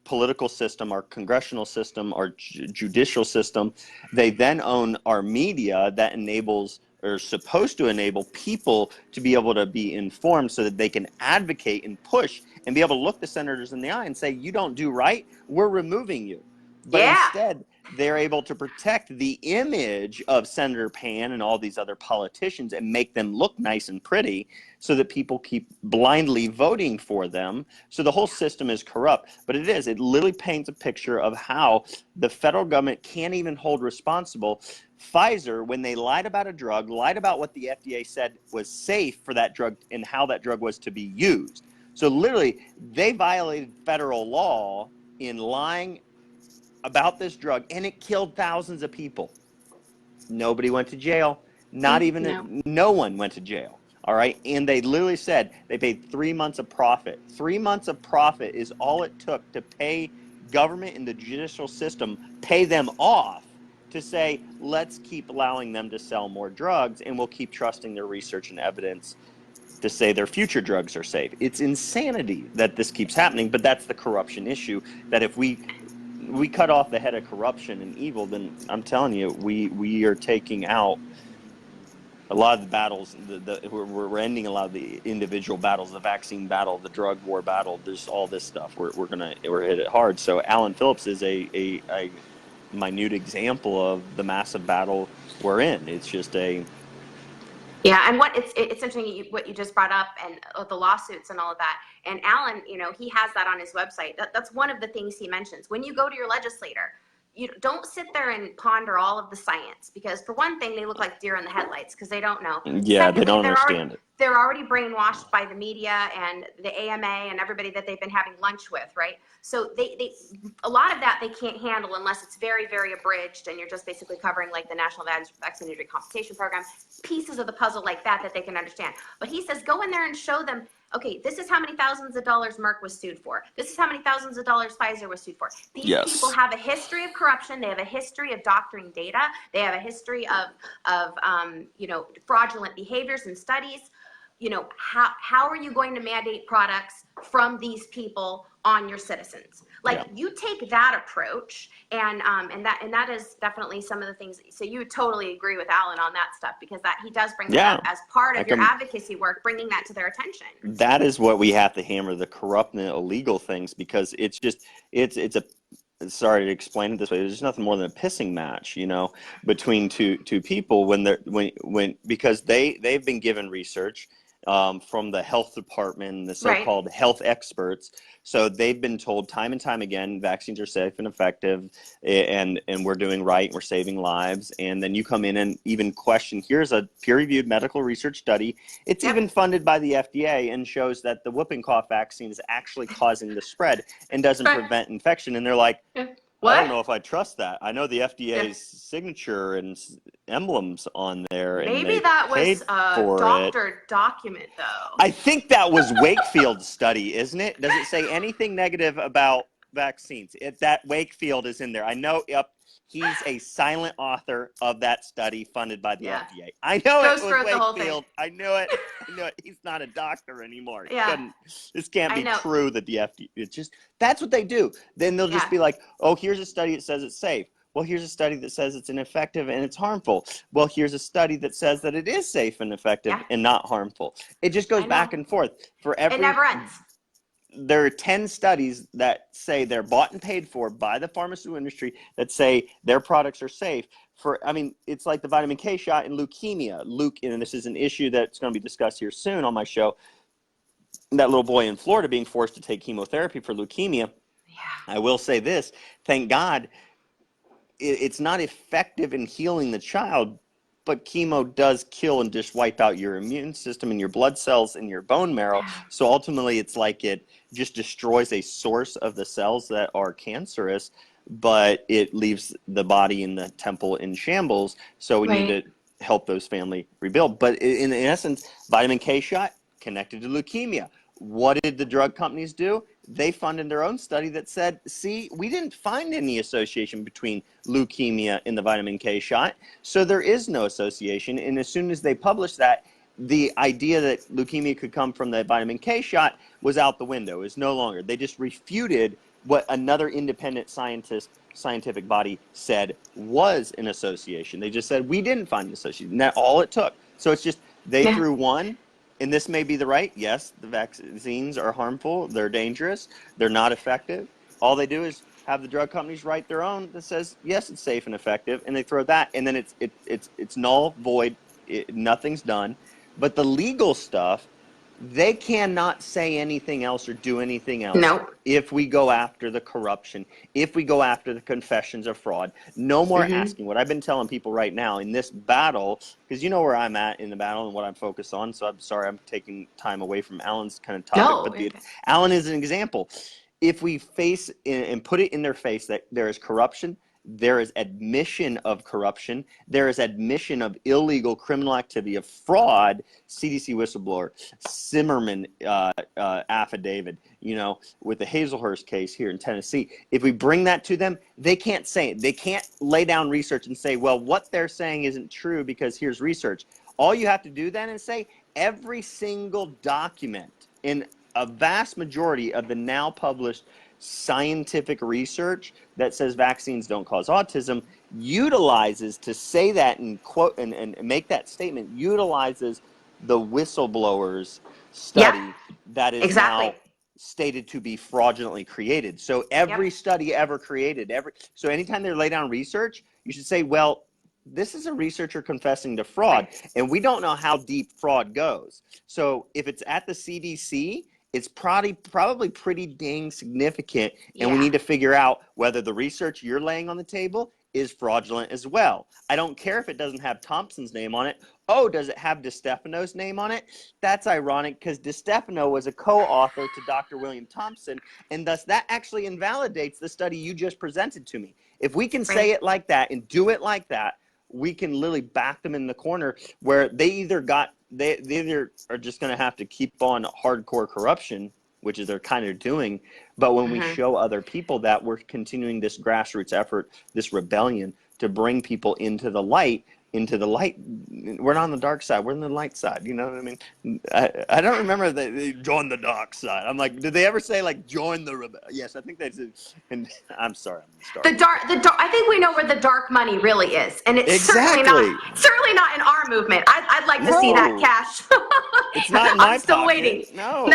political system, our congressional system, our judicial system. They then own our media that enables, or supposed to enable, people to be able to be informed so that they can advocate and push and be able to look the senators in the eye and say, you don't do right, we're removing you. But instead, they're able to protect the image of Senator Pan and all these other politicians and make them look nice and pretty so that people keep blindly voting for them. So the whole system is corrupt. But it literally paints a picture of how the federal government can't even hold responsible Pfizer when they lied about a drug, lied about what the FDA said was safe for that drug and how that drug was to be used. So literally, they violated federal law in lying about this drug, and it killed thousands of people. Nobody went to jail. No one went to jail. All right. And they literally said they paid 3 months of profit. 3 months of profit is all it took to pay government and the judicial system, pay them off to say, let's keep allowing them to sell more drugs and we'll keep trusting their research and evidence to say their future drugs are safe. It's insanity that this keeps happening, but that's the corruption issue, that if we cut off the head of corruption and evil, then I'm telling you, we are taking out a lot of the battles. We're ending a lot of the individual battles, the vaccine battle, the drug war battle. There's all this stuff. We're hit it hard. So Alan Phillips is a minute example of the massive battle we're in. It's just Yeah, and it's interesting what you just brought up, and the lawsuits and all of that. And Alan, you know, he has that on his website. That's one of the things he mentions. When you go to your legislator, you don't sit there and ponder all of the science, because for one thing, they look like deer in the headlights because they don't know. Yeah, Secondly, they don't understand it. They're already brainwashed by the media and the AMA and everybody that they've been having lunch with, right? So they a lot of that they can't handle unless it's very, very abridged and you're just basically covering like the National Vaccine Injury Compensation Program, pieces of the puzzle like that they can understand. But he says, go in there and show them, okay, this is how many thousands of dollars Merck was sued for. This is how many thousands of dollars Pfizer was sued for. These people have a history of corruption. They have a history of doctoring data. They have a history of fraudulent behaviors and studies. You know, how are you going to mandate products from these people on your citizens? Like, you take that approach, and that is definitely some of the things. So you would totally agree with Alan on that stuff, because that he does bring that up as part of your advocacy work, bringing that to their attention. That is what we have to hammer, the corrupt and illegal things, because it's a, sorry to explain it this way, there's nothing more than a pissing match, you know, between two people when because they've been given research. from the health department, the Right. so-called health experts. So they've been told time and time again, vaccines are safe and effective, and we're doing right, we're saving lives. And then you come in and even question, here's a peer-reviewed medical research study. It's Yep. even funded by the FDA and shows that the whooping cough vaccine is actually causing the spread and doesn't Right. prevent infection. And they're like, What? I don't know if I trust that. I know the FDA's signature and emblems on there, and Maybe they that paid was a for it. doctor document, though. I think that was Wakefield's study, isn't it? Does it say anything negative about vaccines? That Wakefield is in there. I know. Yep, he's a silent author of that study funded by the FDA. I know Goes it was through the whole thing. Wakefield. I knew it. I knew it. He's not a doctor anymore. He Yeah. couldn't. This can't I be know. true that the FDA. It's just that's what they do. Then they'll just Yeah. be like, oh, here's a study that says it's safe. Well, here's a study that says it's ineffective and it's harmful. Well, here's a study that says that it is safe and effective and not harmful. It just goes back and forth. For every, It never ends. There are 10 studies that say they're bought and paid for by the pharmaceutical industry that say their products are safe. It's like the vitamin K shot in leukemia. And this is an issue that's going to be discussed here soon on my show. That little boy in Florida being forced to take chemotherapy for leukemia. Yeah. I will say this, thank God, it's not effective in healing the child, but chemo does kill and just wipe out your immune system and your blood cells and your bone marrow. So ultimately, it's like it just destroys a source of the cells that are cancerous, but it leaves the body and the temple in shambles. So we need to help those family rebuild. But in essence, vitamin K shot connected to leukemia. What did the drug companies do? They funded their own study that said, see, we didn't find any association between leukemia and the vitamin K shot. So there is no association. And as soon as they published that, the idea that leukemia could come from the vitamin K shot was out the window. It's no longer. They just refuted what another independent scientific body said was an association. They just said, we didn't find an association. And that's all it took. So it's just, they threw one. And this may be the right. Yes, the vaccines are harmful. They're dangerous. They're not effective. All they do is have the drug companies write their own that says, yes, it's safe and effective. And they throw that. And then it's null, void. Nothing's done. But the legal stuff, they cannot say anything else or do anything else. Nope. If we go after the corruption, if we go after the confessions of fraud. No more asking. What I've been telling people right now in this battle, because you know where I'm at in the battle and what I'm focused on, so I'm sorry I'm taking time away from Alan's kind of topic. But Alan is an example. If we face and put it in their face that there is corruption, there is admission of corruption, there is admission of illegal criminal activity, of fraud, CDC whistleblower, Zimmerman affidavit, with the Hazelhurst case here in Tennessee. If we bring that to them, they can't say it. They can't lay down research and say, well, what they're saying isn't true because here's research. All you have to do then is say every single document in a vast majority of the now published scientific research that says vaccines don't cause autism utilizes to say that and quote and make that statement utilizes the whistleblowers study that is now stated to be fraudulently created. So every study ever created, so anytime they lay down research, you should say, well, this is a researcher confessing to fraud, and we don't know how deep fraud goes. So if it's at the CDC, it's probably pretty dang significant, and we need to figure out whether the research you're laying on the table is fraudulent as well. I don't care if it doesn't have Thompson's name on it. Oh, does it have DiStefano's name on it? That's ironic because DiStefano was a co-author to Dr. William Thompson, and thus that actually invalidates the study you just presented to me. If we can say it like that and do it like that, we can literally back them in the corner where they either are just going to have to keep on hardcore corruption, which is they're kind of doing. But when we show other people that we're continuing this grassroots effort, this rebellion to bring people into the light, we're not on the dark side. We're on the light side. You know what I mean? I don't remember they join the dark side. I'm like, did they ever say like join the rebel? Yes, I think they did. And I'm sorry, I'm the dark. I think we know where the dark money really is, and it's certainly not in our movement. I'd like to see that cash. It's not in my I'm still pocket. waiting. No.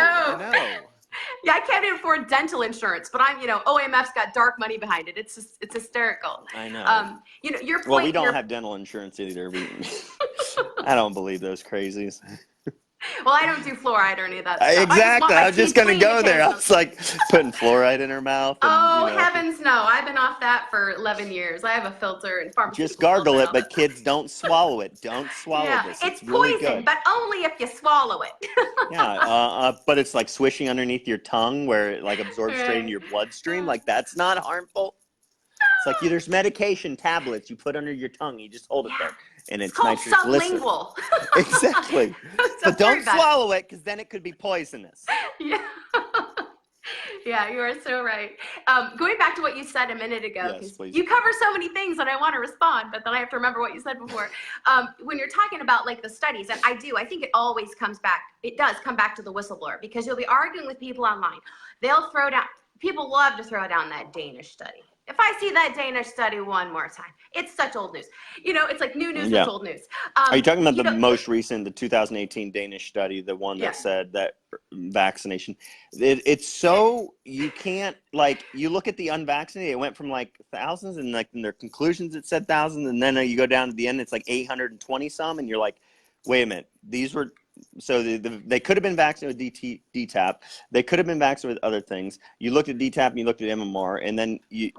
Yeah, I can't even afford dental insurance, but OMF's got dark money behind it. It's hysterical. I know. Your point. Well, we don't have dental insurance either. I don't believe those crazies. Well, I don't do fluoride or any of that stuff. Exactly. I was just going to go there. I was like putting fluoride in her mouth. And, oh, heavens no. I've been off that for 11 years. I have a filter and pharmaceutical just gargle filter it, but kids, don't swallow it. Don't swallow this. It's poison, really good. but only if you swallow it. But it's like swishing underneath your tongue where it like absorbs straight into your bloodstream. Like that's not harmful. It's like there's medication tablets you put under your tongue. You just hold it there. And it's called nitroglycerin. sublingual. Exactly. But don't swallow it because then it could be poisonous. Yeah. Yeah, you are so right. Going back to what you said a minute ago, Yes, please. you cover so many things and I want to respond, but then I have to remember what you said before. When you're talking about like the studies, and I think it always comes back, it does come back to the whistleblower, because you'll be arguing with people online. They'll throw down, people love to throw down that Danish study. If I see that Danish study one more time, it's such old news. It's like new news, it's old news. Are you talking about the most recent, the 2018 Danish study, the one that said that vaccination? It's so, you can't, like, you look at the unvaccinated, it went from like thousands, and like in their conclusions it said thousands, and then you go down to the end, it's like 820 some, and you're like, wait a minute, these were, so they could have been vaccinated with DTaP. They could have been vaccinated with other things. You looked at DTaP and you looked at MMR, and then you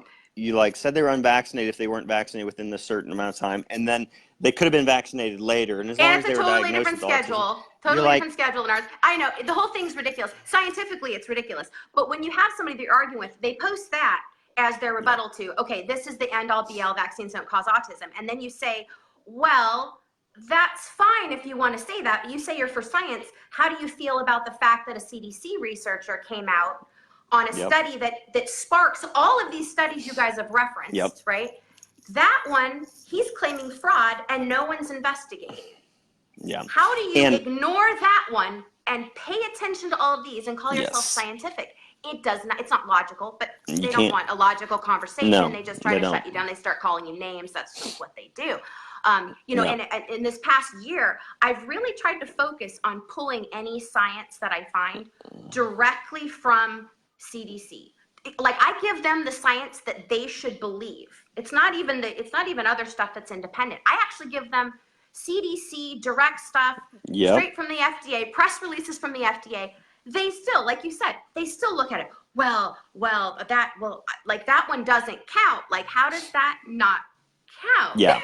like said they were unvaccinated if they weren't vaccinated within a certain amount of time, and then they could have been vaccinated later. And as long as they were diagnosed with autism, totally different schedule than ours. I know the whole thing's ridiculous. Scientifically, it's ridiculous. But when you have somebody that you're arguing with, they post that as their rebuttal to, okay, this is the end all be all, vaccines don't cause autism, and then you say, well, that's fine if you want to say that, but you say you're for science. How do you feel about the fact that a CDC researcher came out on a study that sparks all of these studies you guys have referenced, right? That one, he's claiming fraud and no one's investigating. How do you ignore that one and pay attention to all of these and call yourself scientific? It does not, it's not logical, but they don't want a logical conversation. No, they just try to shut you down. They start calling you names. That's just what they do. And in this past year, I've really tried to focus on pulling any science that I find directly from CDC. Like, I give them the science that they should believe. It's not even other stuff that's independent. I actually give them CDC direct stuff straight from the FDA, press releases from the FDA. They still, like you said, they still look at it. Well, that that one doesn't count. Like, how does that not count? Yeah.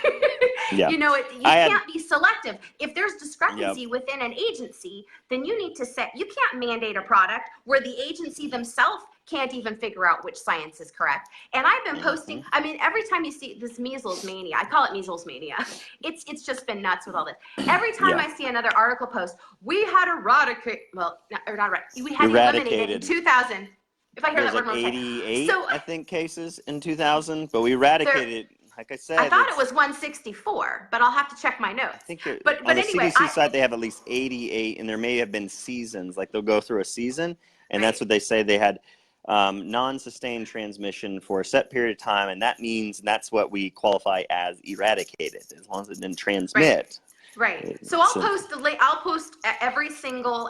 You can't be selective. If there's discrepancy within an agency, then you need to say, you can't mandate a product where the agency themselves can't even figure out which science is correct. And I've been posting, I mean, every time you see this measles mania, I call it measles mania. It's just been nuts with all this. Every time I see another article post, we had eliminated in 2000. If I hear that word wrong, 88, I think, cases in 2000, but we eradicated it. Like I said, I thought it was 164, but I'll have to check my notes. I think on the CDC side, they have at least 88, and there may have been seasons. Like, they'll go through a season, and that's what they say. They had non-sustained transmission for a set period of time, and that means that's what we qualify as eradicated, as long as it didn't transmit. Right. So I'll post every single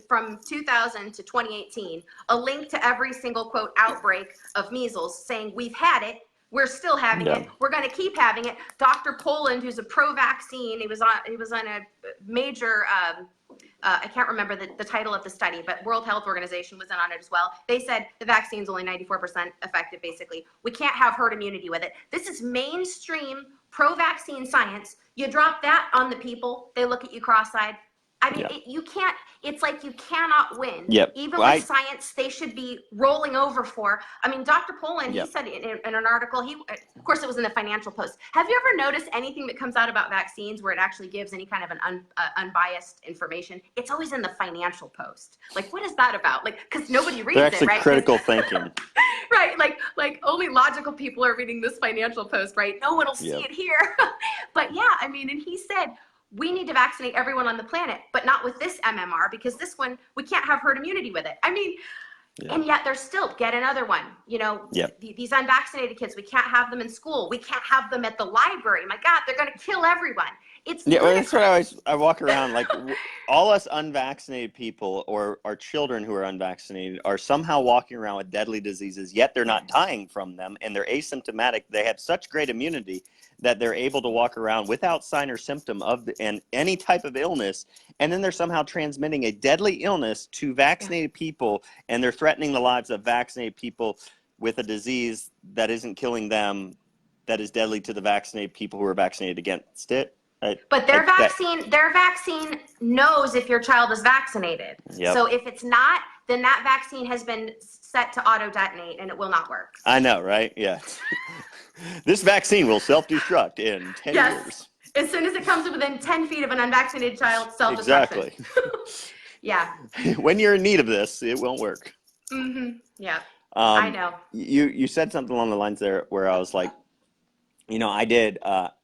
from 2000 to 2018, a link to every single quote outbreak of measles, saying we've had it. We're still having it. We're going to keep having it. Dr. Poland, who's a pro-vaccine, he was on a major, I can't remember the title of the study, but World Health Organization was in on it as well. They said the vaccine's only 94% effective, basically. We can't have herd immunity with it. This is mainstream pro-vaccine science. You drop that on the people, they look at you cross-eyed. I mean, you can't, it's like you cannot win. Even with science, they should be rolling over for. I mean, Dr. Poland, he said in an article, of course it was in the Financial Post. Have you ever noticed anything that comes out about vaccines where it actually gives any kind of an unbiased information? It's always in the Financial Post. Like, what is that about? Like, because nobody reads it, right? They're actually critical thinking. Right, like only logical people are reading this Financial Post, right? No one will see it here. But yeah, I mean, and he said, we need to vaccinate everyone on the planet, but not with this MMR, because this one, we can't have herd immunity with it. I mean, and yet there's still, get another one. These unvaccinated kids, we can't have them in school. We can't have them at the library. My God, they're going to kill everyone. It's Yeah, well, ludicrous. that's what I walk around like all us unvaccinated people or our children who are unvaccinated are somehow walking around with deadly diseases, yet they're not dying from them and they're asymptomatic. They have such great immunity that they're able to walk around without sign or symptom of and any type of illness, and then they're somehow transmitting a deadly illness to vaccinated people, and they're threatening the lives of vaccinated people with a disease that isn't killing them, that is deadly to the vaccinated people who are vaccinated against it. But their vaccine knows if your child is vaccinated. Yep. So if it's not, then that vaccine has been set to auto detonate and it will not work. I know, right? Yeah. This vaccine will self-destruct in 10 years. As soon as it comes within 10 feet of an unvaccinated child, self-destruction. Exactly. Yeah. When you're in need of this, it won't work. Yeah. I know. You said something along the lines there where I was like, I did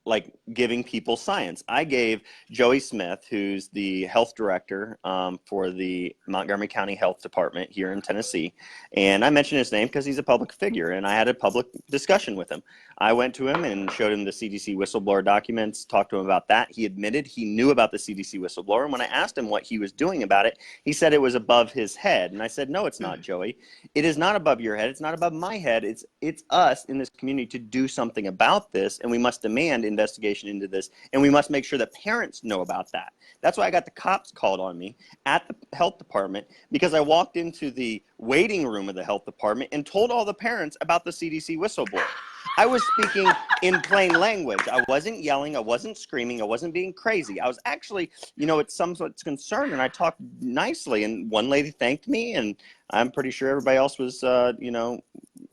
like giving people science. I gave Joey Smith, who's the health director for the Montgomery County Health Department here in Tennessee, and I mentioned his name because he's a public figure, and I had a public discussion with him. I went to him and showed him the CDC whistleblower documents, talked to him about that. He admitted he knew about the CDC whistleblower, and when I asked him what he was doing about it, he said it was above his head. And I said, no, it's not, Joey. It is not above your head. It's not above my head. It's us in this community to do something about this, and we must demand investigation into this, and we must make sure that parents know about that. That's why I got the cops called on me at the health department, because I walked into the waiting room of the health department and told all the parents about the CDC whistleblower. I was speaking in plain language. I wasn't yelling. I wasn't screaming. I wasn't being crazy. I was actually, it's some sort of concern, and I talked nicely. And one lady thanked me, and I'm pretty sure everybody else was,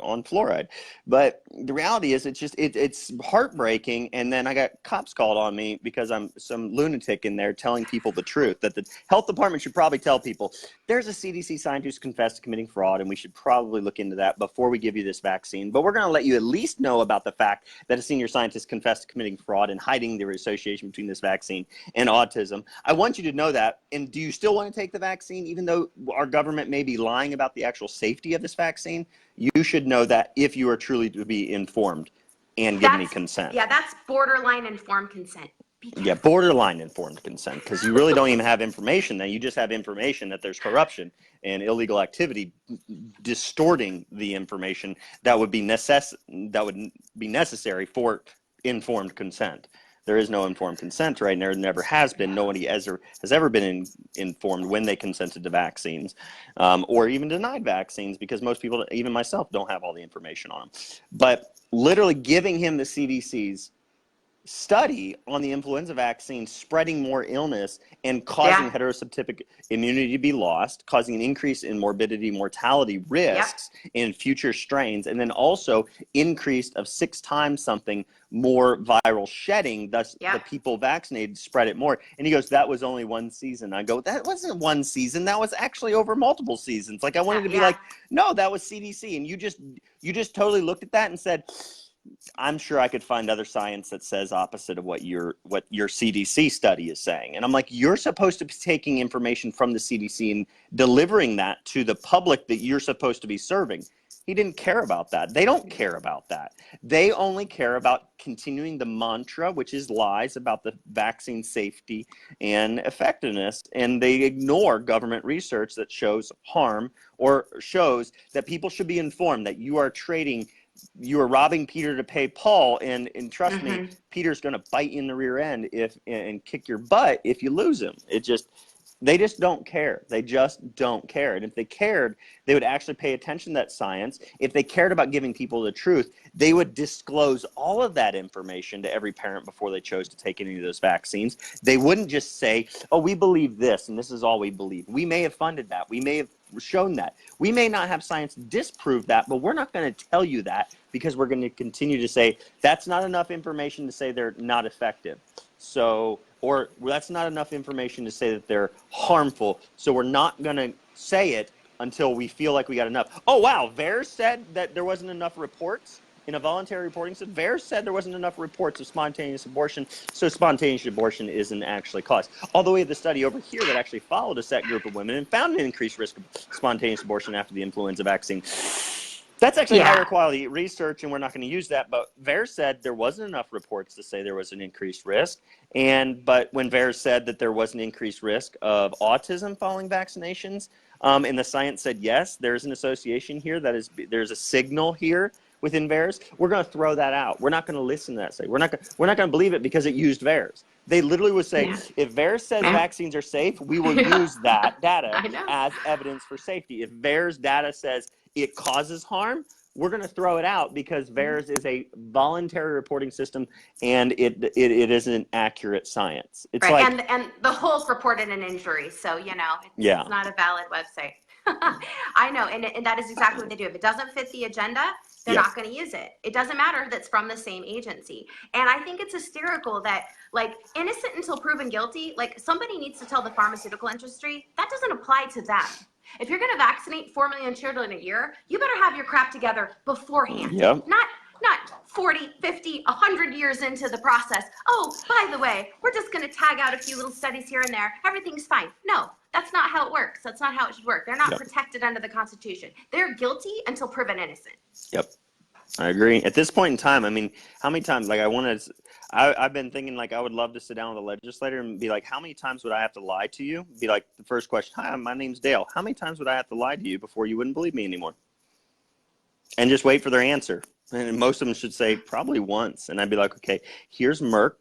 on fluoride. But the reality is, it's heartbreaking. And then I got cops called on me because I'm some lunatic in there telling people the truth, that the health department should probably tell people there's a CDC scientist who's confessed to committing fraud, and we should probably look into that before we give you this vaccine. But we're going to let you at least know about the fact that a senior scientist confessed to committing fraud and hiding the association between this vaccine and autism. I want you to know that. And do you still want to take the vaccine, even though our government may be lying about the actual safety of this vaccine? You should know that if you are truly to be informed and give any consent. Yeah, that's borderline informed consent. Yeah, borderline informed consent, because you really don't even have information then. You just have information that there's corruption and illegal activity distorting the information that would be necessary for informed consent. There is no informed consent right now. There never has been. Nobody has ever been informed when they consented to vaccines or even denied vaccines, because most people, even myself, don't have all the information on them. But literally giving him the CDC's study on the influenza vaccine spreading more illness and causing heterotypic immunity to be lost, causing an increase in morbidity, mortality risks in future strains, and then also increased of 6 times something more viral shedding, thus the people vaccinated spread it more. And he goes, that was only one season. I go, that wasn't one season. That was actually over multiple seasons. Like, I wanted to be like, no, that was CDC. And you just totally looked at that and said, I'm sure I could find other science that says opposite of what your CDC study is saying. And I'm like, you're supposed to be taking information from the CDC and delivering that to the public that you're supposed to be serving. He didn't care about that. They don't care about that. They only care about continuing the mantra, which is lies about the vaccine safety and effectiveness. And they ignore government research that shows harm or shows that people should be informed that you are robbing Peter to pay Paul, and trust me, Peter's going to bite you in the rear end and kick your butt if you lose him. They just don't care. They just don't care. And if they cared, they would actually pay attention to that science. If they cared about giving people the truth, they would disclose all of that information to every parent before they chose to take any of those vaccines. They wouldn't just say, oh, we believe this, and this is all we believe. We may have funded that. We may have shown that. We may not have science disprove that, but we're not going to tell you that, because we're going to continue to say that's not enough information to say they're not effective. Or that's not enough information to say that they're harmful. So we're not going to say it until we feel like we got enough. Oh, wow. VAERS said that there wasn't enough reports in a voluntary reporting. So VAERS said there wasn't enough reports of spontaneous abortion. So spontaneous abortion isn't actually caused. Although we have the study over here that actually followed a set group of women and found an increased risk of spontaneous abortion after the influenza vaccine. That's actually Yeah. higher quality research, and we're not going to use that. But VAERS said there wasn't enough reports to say there was an increased risk. But when VAERS said that there was an increased risk of autism following vaccinations, and the science said, yes, there's an association here, there's a signal here within VAERS, we're going to throw that out. We're not going to listen to that. We're not going to believe it because it used VAERS. They literally would say, Yeah. if VAERS says Yeah. vaccines are safe, we will Yeah. use that data I know. as evidence for safety. If VAERS data says it causes harm, we're going to throw it out because VAERS is a voluntary reporting system, and it isn't accurate science. It's Right, like, and the Hulk reported an injury, so Yeah. it's not a valid website. I know, and that is exactly what they do. If it doesn't fit the agenda, they're Yeah. not going to use it. It doesn't matter if it's from the same agency. And I think it's hysterical that, like, innocent until proven guilty, like, somebody needs to tell the pharmaceutical industry that doesn't apply to them. If you're going to vaccinate 4 million children a year, you better have your crap together beforehand. Yep. Not 40, 50, 100 years into the process. Oh, by the way, we're just going to tag out a few little studies here and there. Everything's fine. No, that's not how it works. That's not how it should work. They're not Yep. protected under the Constitution. They're guilty until proven innocent. Yep. I agree. At this point in time, I mean, how many times, like, I've been thinking, like, I would love to sit down with a legislator and be like, how many times would I have to lie to you? Be like, the first question, hi, my name's Dale. How many times would I have to lie to you before you wouldn't believe me anymore? And just wait for their answer. And most of them should say probably once. And I'd be like, okay, here's Merck.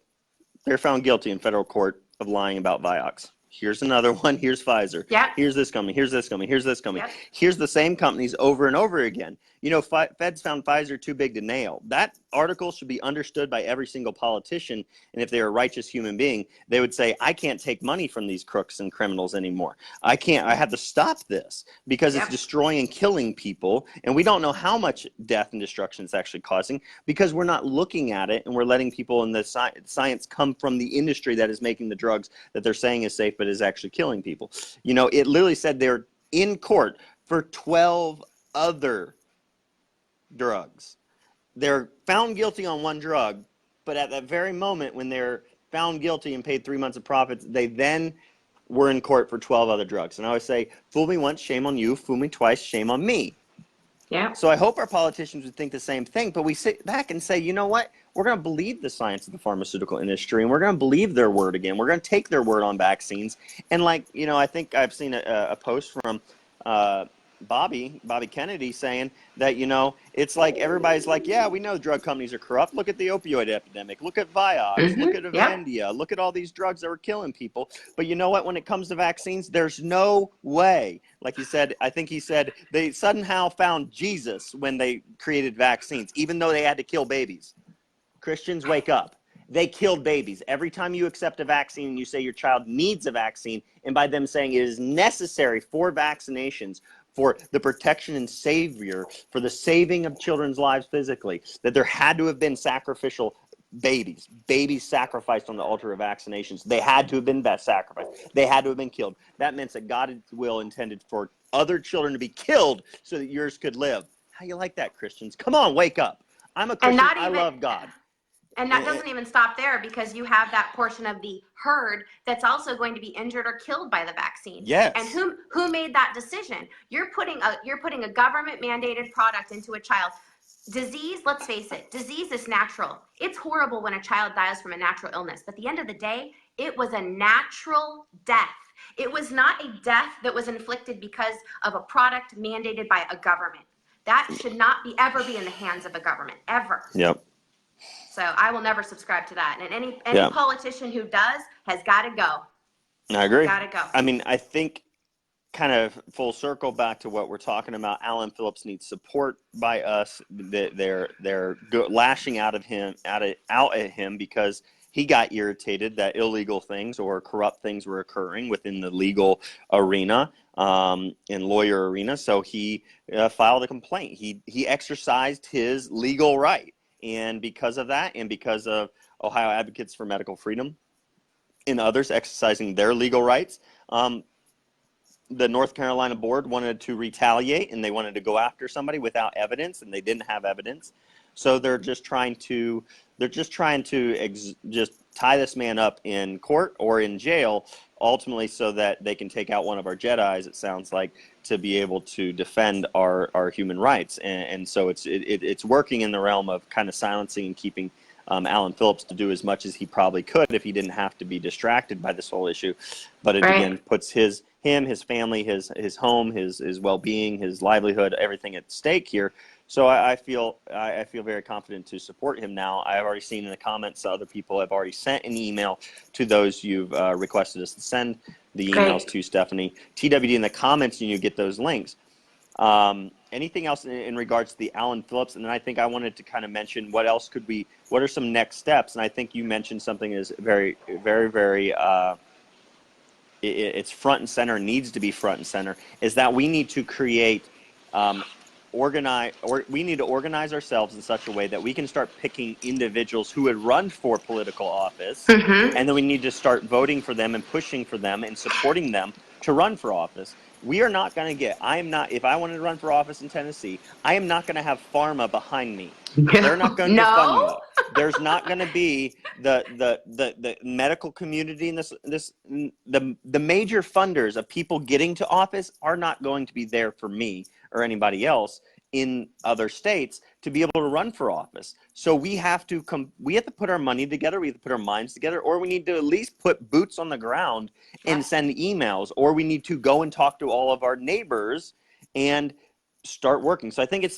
They're found guilty in federal court of lying about Vioxx. Here's another one. Here's Pfizer. Yep. Here's this company. Here's this company. Here's this company. Yep. Here's the same companies over and over again. You know, Feds found Pfizer too big to nail. That article should be understood by every single politician. And if they're a righteous human being, they would say, I can't take money from these crooks and criminals anymore. I have to stop this because Yep. it's destroying and killing people. And we don't know how much death and destruction it's actually causing because we're not looking at it and we're letting people in the science come from the industry that is making the drugs that they're saying is safe but is actually killing people. You know, it literally said they're in court for 12 other drugs. They're found guilty on one drug, but at that very moment when they're found guilty and paid 3 months of profits, they then were in court for 12 other drugs. And I always say, fool me once, shame on you. Fool me twice, shame on me. Yeah. So I hope our politicians would think the same thing, but we sit back and say, you know what? We're going to believe the science of the pharmaceutical industry, and we're going to believe their word again. We're going to take their word on vaccines. And, like, you know, I think I've seen a post from Bobby Kennedy saying that, you know, it's like everybody's like, yeah, we know drug companies are corrupt. Look at the opioid epidemic. Look at Vioxx. Look at Avendia. Look at all these drugs that were killing people. But you know what? When it comes to vaccines, there's no way. Like he said, I think he said they somehow found Jesus when they created vaccines, even though they had to kill babies. Christians, wake up. They killed babies. Every time you accept a vaccine, you say your child needs a vaccine, and by them saying it is necessary for vaccinations, for the protection and savior, for the saving of children's lives physically, that there had to have been sacrificial babies sacrificed on the altar of vaccinations. They had to have been sacrificed. They had to have been killed. That meant that God's will intended for other children to be killed so that yours could live. How you like that, Christians? Come on, wake up. I'm a Christian. I love God. And that doesn't even stop there, because you have that portion of the herd that's also going to be injured or killed by the vaccine. Yes. And who made that decision? You're putting a government mandated product into a child. Disease, let's face it, disease is natural. It's horrible when a child dies from a natural illness, but at the end of the day, it was a natural death. It was not a death that was inflicted because of a product mandated by a government. That should not ever be in the hands of a government, ever. Yep. So I will never subscribe to that. And any Yeah. politician who does has got to go. I agree. Got to go. I mean, I think kind of full circle back to what we're talking about. Alan Phillips needs support by us. They're lashing out at him because he got irritated that illegal things or corrupt things were occurring within the legal arena and lawyer arena. So he filed a complaint. He exercised his legal right. And because of that, and because of Ohio Advocates for Medical Freedom and others exercising their legal rights, the North Carolina board wanted to retaliate, and they wanted to go after somebody without evidence, and they didn't have evidence. So they're just trying to just tie this man up in court or in jail ultimately so that they can take out one of our Jedis, it sounds like, to be able to defend our human rights. And so it's working in the realm of kind of silencing and keeping Alan Phillips to do as much as he probably could if he didn't have to be distracted by this whole issue. But it again puts his family, his home, his well-being, his livelihood, everything at stake here. So I feel very confident to support him now. I have already seen in the comments other people have already sent an email to those you've requested us to send the emails to, Stephanie. TWD in the comments, and you get those links. Anything else in regards to the Alan Phillips? And then I think I wanted to kind of mention what are some next steps? And I think you mentioned something is very, very, very, it's front and center, needs to be front and center, is that we need to create, we need to organize ourselves in such a way that we can start picking individuals who would run for political office, and then we need to start voting for them and pushing for them and supporting them to run for office. We are not going to get, if I wanted to run for office in Tennessee, I am not going to have pharma behind me. They're not going to fund me. There's not going to be the medical community and the major funders of people getting to office are not going to be there for me or anybody else in other states to be able to run for office. So we have to put our money together, we have to put our minds together, or we need to at least put boots on the ground and send emails, or we need to go and talk to all of our neighbors and start working. So I think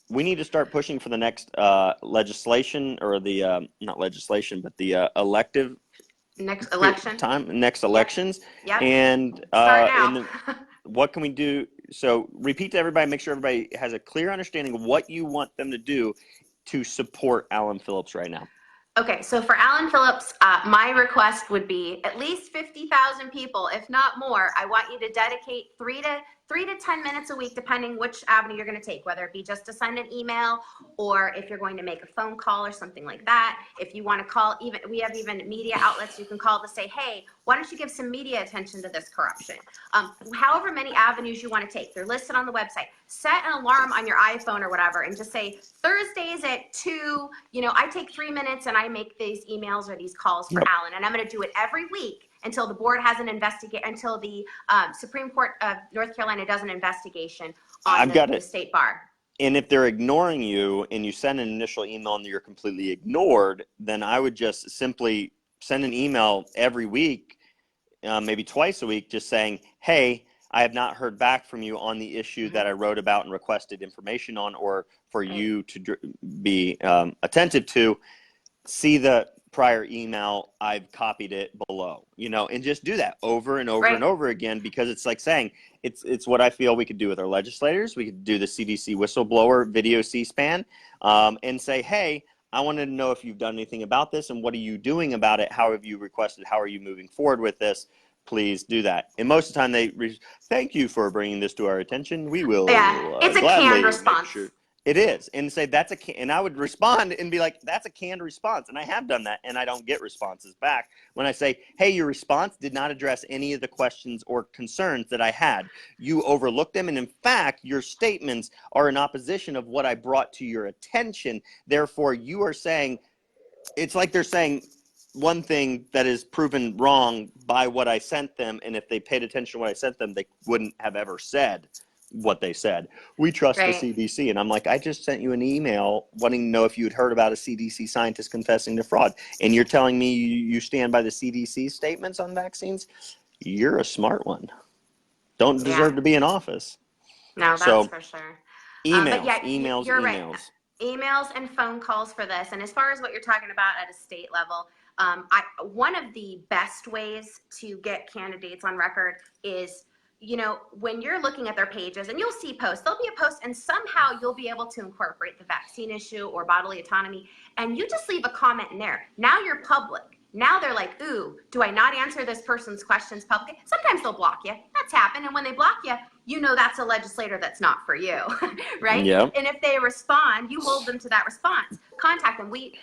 we need to start pushing for the next legislation, or the not legislation, but the next elections. Yep. And start now. what can we do? So repeat to everybody, make sure everybody has a clear understanding of what you want them to do to support Alan Phillips right now. Okay, so for Alan Phillips, my request would be at least 50,000 people, if not more. I want you to dedicate 3 to 10 minutes a week, depending which avenue you're going to take, whether it be just to send an email, or if you're going to make a phone call or something like that. If you want to call, we have even media outlets you can call to say, hey, why don't you give some media attention to this corruption? However many avenues you want to take, they're listed on the website. Set an alarm on your iPhone or whatever and just say, Thursdays at 2, I take 3 minutes and I make these emails or these calls for Alan, and I'm going to do it every week until the board has until the Supreme Court of North Carolina does an investigation on the state bar. And if they're ignoring you and you send an initial email and you're completely ignored, then I would just simply send an email every week, maybe twice a week, just saying, hey, I have not heard back from you on the issue that I wrote about and requested information on, or for you to be attentive to. See the prior email, I've copied it below, and just do that over and over and over again, because it's like saying, it's what I feel we could do with our legislators. We could do the CDC whistleblower video C-SPAN, and say, hey, I wanted to know if you've done anything about this, and what are you doing about it? How have you requested? How are you moving forward with this? Please do that. And most of the time thank you for bringing this to our attention. We will it's a canned response. It is. And say and I would respond and be like, that's a canned response. And I have done that, and I don't get responses back when I say, hey, your response did not address any of the questions or concerns that I had. You overlooked them. And in fact, your statements are in opposition of what I brought to your attention. Therefore, you are saying, it's like they're saying one thing that is proven wrong by what I sent them. And if they paid attention to what I sent them, they wouldn't have ever said what they said. We trust the CDC. And I'm like, I just sent you an email wanting to know if you had heard about a CDC scientist confessing to fraud. And you're telling me you stand by the CDC statements on vaccines? You're a smart one. Don't deserve to be in office. No, that's for sure. Emails. Right. Emails and phone calls for this. And as far as what you're talking about at a state level, one of the best ways to get candidates on record is, when you're looking at their pages, and you'll see posts, there'll be a post, and somehow you'll be able to incorporate the vaccine issue or bodily autonomy, and you just leave a comment in there. Now you're public. Now they're like, ooh, do I not answer this person's questions publicly? Sometimes they'll block you. That's happened. And when they block you, you know that's a legislator that's not for you, right? Yep. And if they respond, you hold them to that response. Contact them. We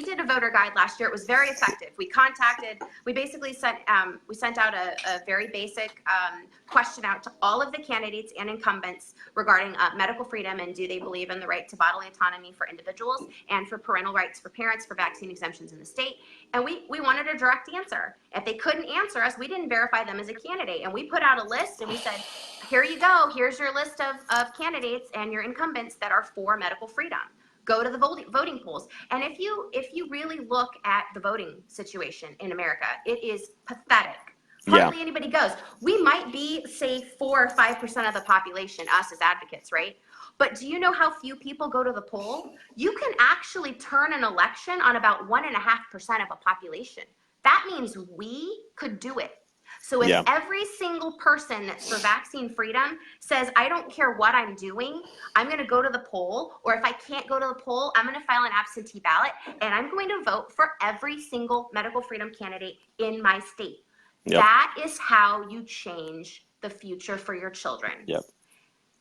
did a voter guide last year. It was very effective. We basically sent out a very basic question out to all of the candidates and incumbents regarding medical freedom and do they believe in the right to bodily autonomy for individuals and for parental rights for parents for vaccine exemptions in the state. And we wanted a direct answer. If they couldn't answer us, we didn't verify them as a candidate. And we put out a list and we said, here you go. Here's your list of candidates and your incumbents that are for medical freedom. Go to the voting polls. And if you really look at the voting situation in America, it is pathetic. Hardly anybody goes. We might be, say, 4 or 5% of the population, us as advocates, right? But do you know how few people go to the poll? You can actually turn an election on about 1.5% of a population. That means we could do it. So if every single person that's for vaccine freedom says, I don't care what I'm doing, I'm going to go to the poll, or if I can't go to the poll, I'm going to file an absentee ballot, and I'm going to vote for every single medical freedom candidate in my state. That is how you change the future for your children.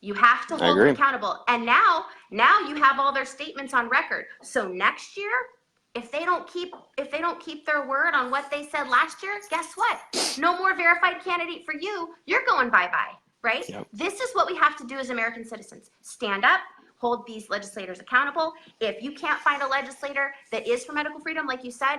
You have to hold them accountable. And now you have all their statements on record. So next year, if they don't keep their word on what they said last year, guess what? No more verified candidate for you. You're going bye-bye, right? This is what we have to do as American citizens. Stand up, hold these legislators accountable. If you can't find a legislator that is for medical freedom, like you said,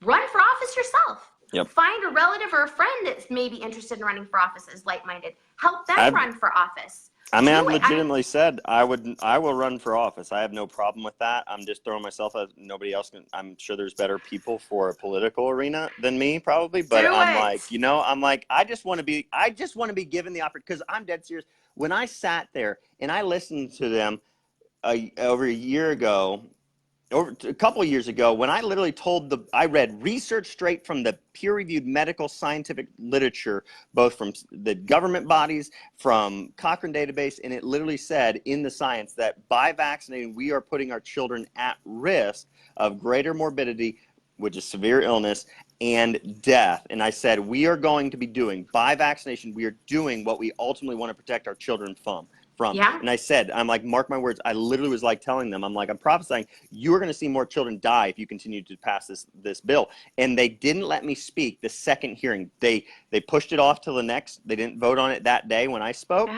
run for office yourself. Find a relative or a friend that's maybe interested in running for office, is like-minded. Help them run for office. I mean, I've legitimately said I will run for office. I have no problem with that. I'm just throwing myself as nobody else can. I'm sure there's better people for a political arena than me, probably. But I just want to be given the opportunity, because I'm dead serious. When I sat there and I listened to them over a couple of years ago, when I literally I read research straight from the peer-reviewed medical scientific literature, both from the government bodies, from Cochrane database, and it literally said in the science that by vaccinating, we are putting our children at risk of greater morbidity, which is severe illness, and death. And I said, we are going to be doing, by vaccination, we are doing what we ultimately want to protect our children from. And I said, I'm like, mark my words, I literally was like telling them, I'm like, I'm prophesying, you're going to see more children die if you continue to pass this bill. And they didn't let me speak the second hearing. They pushed it off till the next. They didn't vote on it that day when I spoke.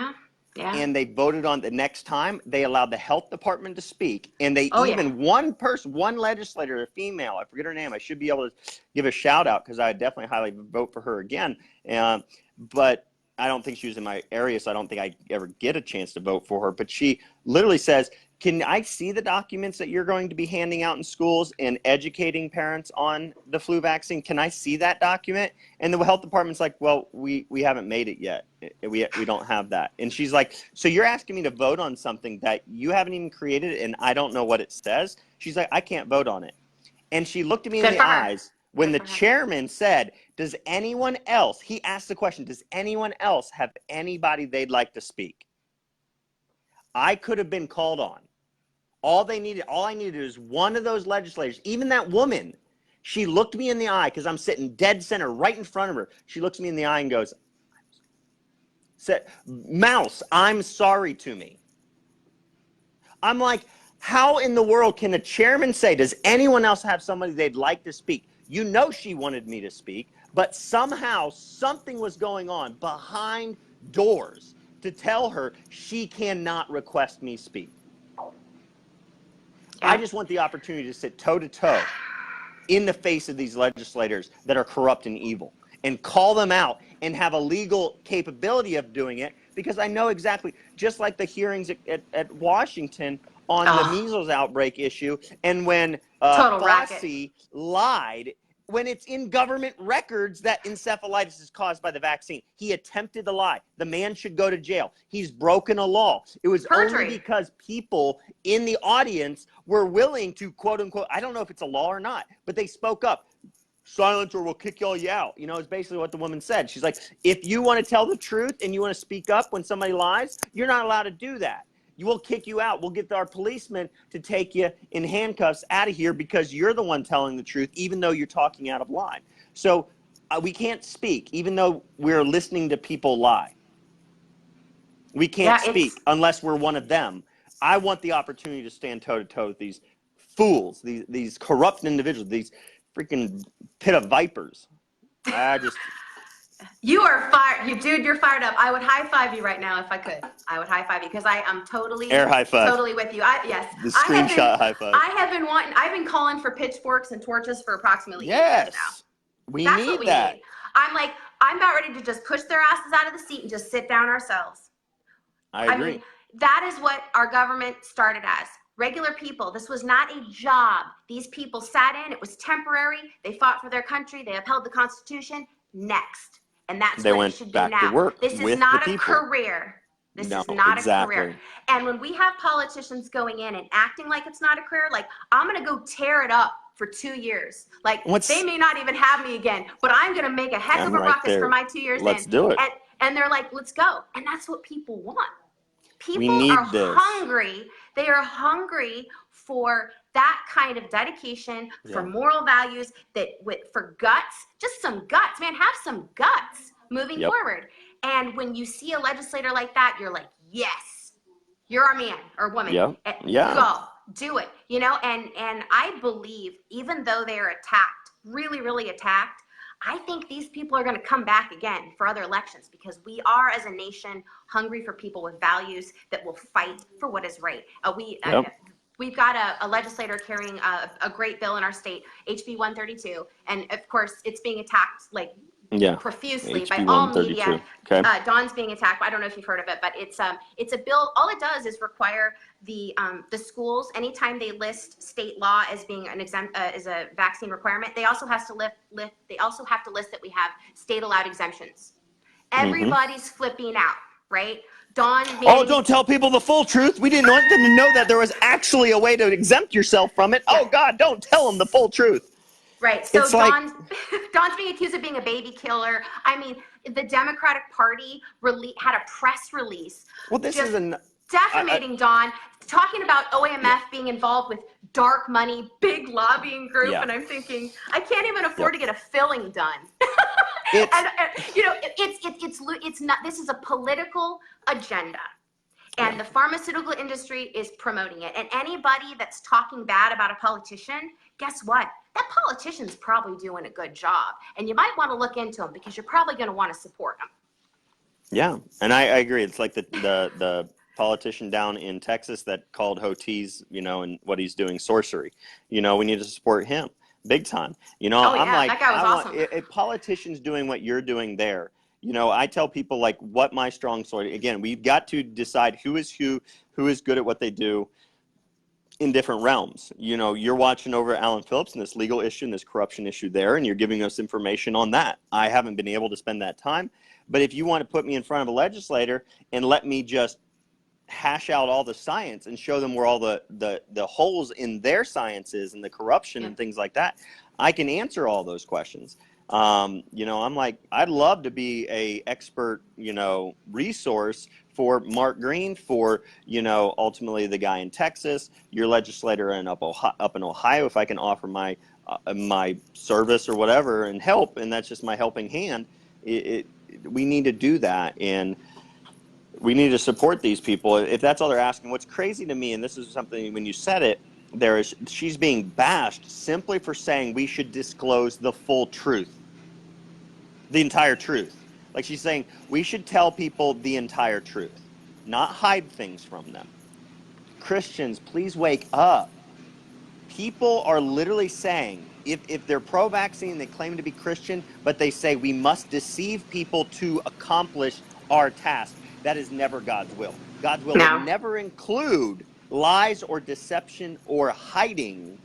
And they voted on the next time. They allowed the health department to speak. And they one legislator, a female, I forget her name. I should be able to give a shout out because I would definitely highly vote for her again. But I don't think she was in my area, so I don't think I ever get a chance to vote for her. But she literally says, can I see the documents that you're going to be handing out in schools and educating parents on the flu vaccine? Can I see that document? And the health department's like, well, we haven't made it yet. We don't have that. And she's like, so you're asking me to vote on something that you haven't even created and I don't know what it says? She's like, I can't vote on it. And she looked at me in the eyes when the chairman said, does anyone else, he asked the question, does anyone else have anybody they'd like to speak? I could have been called on. All I needed is one of those legislators, even that woman. She looked me in the eye because I'm sitting dead center right in front of her. She looks me in the eye and goes, Mouse, I'm sorry to me. I'm like, how in the world can a chairman say, does anyone else have somebody they'd like to speak? You know she wanted me to speak, but somehow something was going on behind doors to tell her she cannot request me speak. I just want the opportunity to sit toe-to-toe in the face of these legislators that are corrupt and evil and call them out and have a legal capability of doing it, because I know exactly, just like the hearings at Washington on the measles outbreak issue, and when Fauci lied, when it's in government records that encephalitis is caused by the vaccine. He attempted to lie. The man should go to jail. He's broken a law. It was only because people in the audience were willing to, quote unquote, I don't know if it's a law or not, but they spoke up. Silence or we'll kick all you out. You know, it's basically what the woman said. She's like, if you want to tell the truth and you want to speak up when somebody lies, you're not allowed to do that. We'll kick you out. We'll get our policemen to take you in handcuffs out of here because you're the one telling the truth, even though you're talking out of line. So we can't speak, even though we're listening to people lie. We can't speak unless we're one of them. I want the opportunity to stand toe-to-toe with these fools, these corrupt individuals, these freaking pit of vipers. You are fired. Dude, you're fired up. I would high five you right now if I could. I would high five you because I am totally, air high five. Totally with you. Yes. The screenshot high five. I've been calling for pitchforks and torches for approximately 8 years now. That's what we need. I'm like, I'm about ready to just push their asses out of the seat and just sit down ourselves. I agree. mean, that is what our government started as. Regular people. This was not a job. These people sat in. It was temporary. They fought for their country. They upheld the Constitution. Next. And that's what it should be now. This is not a career. This is not a career. And when we have politicians going in and acting like it's not a career, like, I'm going to go tear it up for 2 years. Like, they may not even have me again, but I'm going to make a heck of a ruckus for my 2 years. Let's do it. And they're like, let's go. And that's what people want. People are hungry. They are hungry for that kind of dedication, for moral values, for guts, just some guts, man, have some guts moving forward. And when you see a legislator like that, you're like, yes, you're our man or woman. Go, do it. You know, and I believe even though they are attacked, really, really attacked, I think these people are going to come back again for other elections because we are, as a nation, hungry for people with values that will fight for what is right. We've got a legislator carrying a great bill in our state, HB 132, and of course, it's being attacked profusely by all media. Okay. Dawn's being attacked. I don't know if you've heard of it, but it's a bill. All it does is require the schools, anytime they list state law as being an as a vaccine requirement, they also have to list that we have state allowed exemptions. Everybody's flipping out, right? Don't tell people the full truth. We didn't want them to know that there was actually a way to exempt yourself from it. Oh God, don't tell them the full truth. Right. So Dawn's being accused of being a baby killer. I mean, the Democratic Party had a press release. Well, this is defamating Dawn, talking about OAMF being involved with dark money, big lobbying group, and I'm thinking, I can't even afford to get a filling done. It's not. This is a political agenda. And the pharmaceutical industry is promoting it. And anybody that's talking bad about a politician, guess what? That politician's probably doing a good job. And you might want to look into him because you're probably going to want to support him. Yeah, and I agree. It's like the politician down in Texas that called Hotis, and what he's doing sorcery. We need to support him big time. I'm like, that guy was awesome. If politicians doing what you're doing there, I tell people like what my strong sword. Again, we've got to decide who is good at what they do in different realms. You're watching over Alan Phillips and this legal issue and this corruption issue there, and you're giving us information on that. I haven't been able to spend that time, but if you want to put me in front of a legislator and let me just hash out all the science and show them where all the holes in their science is and the corruption and things like that, I can answer all those questions. I'm like, I'd love to be a expert, resource for Mark Green, for, ultimately the guy in Texas, your legislator up in Ohio, if I can offer my service or whatever and help, and that's just my helping hand. We need to do that, and we need to support these people. If that's all they're asking, what's crazy to me, and this is something when you said it, she's being bashed simply for saying we should disclose the full truth, the entire truth. Like she's saying we should tell people the entire truth, not hide things from them. Christians, please wake up. People are literally saying, if they're pro-vaccine, they claim to be Christian, but they say we must deceive people to accomplish our task. That is never God's will. God's will will never include lies or deception or hiding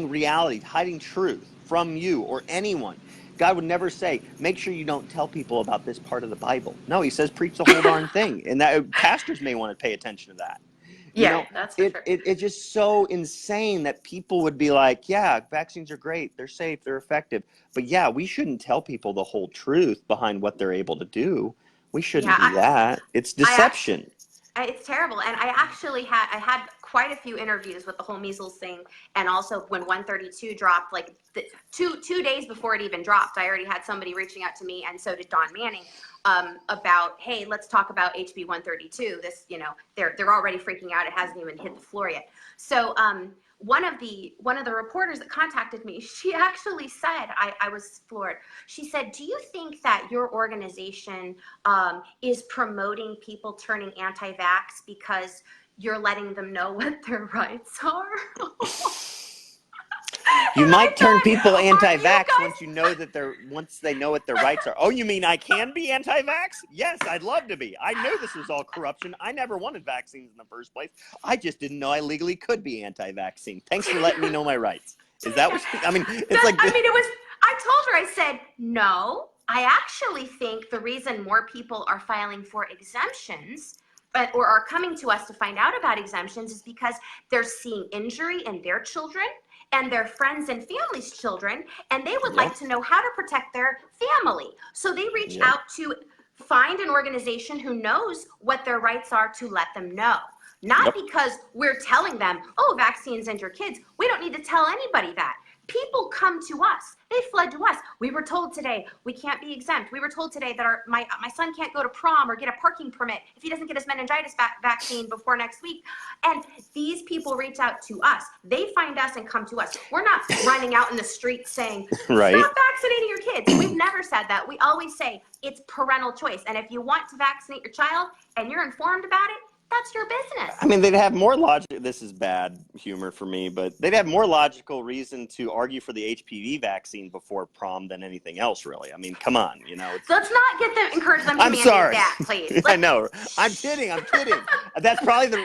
reality, hiding truth from you or anyone. God would never say, make sure you don't tell people about this part of the Bible. No, he says preach the whole darn thing. And that pastors may want to pay attention to that. That's for sure. It's just so insane that people would be like, yeah, vaccines are great. They're safe. They're effective. But yeah, we shouldn't tell people the whole truth behind what they're able to do. We shouldn't do that. It's deception. It's terrible. And I had quite a few interviews with the whole measles thing. And also when 132 dropped, like two days before it even dropped, I already had somebody reaching out to me, and so did Don Manning, about, hey, let's talk about HB 132. This, they're already freaking out. It hasn't even hit the floor yet. So, one of the reporters that contacted me, she actually said, I was floored. She said, do you think that your organization is promoting people turning anti-vax because you're letting them know what their rights are? You might turn people anti-vax once they know what their rights are. Oh, you mean I can be anti-vax? Yes, I'd love to be. I knew this was all corruption. I never wanted vaccines in the first place. I just didn't know I legally could be anti-vaccine. Thanks for letting me know my rights. Is that what? I mean, it's like. I mean, it was. I told her. I said no. I actually think the reason more people are filing for exemptions, or are coming to us to find out about exemptions, is because they're seeing injury in their children and their friends and family's children, and they would like to know how to protect their family. So they reach out to find an organization who knows what their rights are to let them know. Not because we're telling them, oh, vaccines and your kids. We don't need to tell anybody that. People come to us. They fled to us. We were told today we can't be exempt. We were told today that my son can't go to prom or get a parking permit if he doesn't get his meningitis vaccine before next week. And these people reach out to us. They find us and come to us. We're not running out in the street saying, stop vaccinating your kids. We've never said that. We always say it's parental choice. And if you want to vaccinate your child and you're informed about it, that's your business. I mean, they'd have more logic. This is bad humor for me, but they'd have more logical reason to argue for the HPV vaccine before prom than anything else, really. I mean, come on, Let's not encourage them to mandate that, please. I know. I'm kidding. That's probably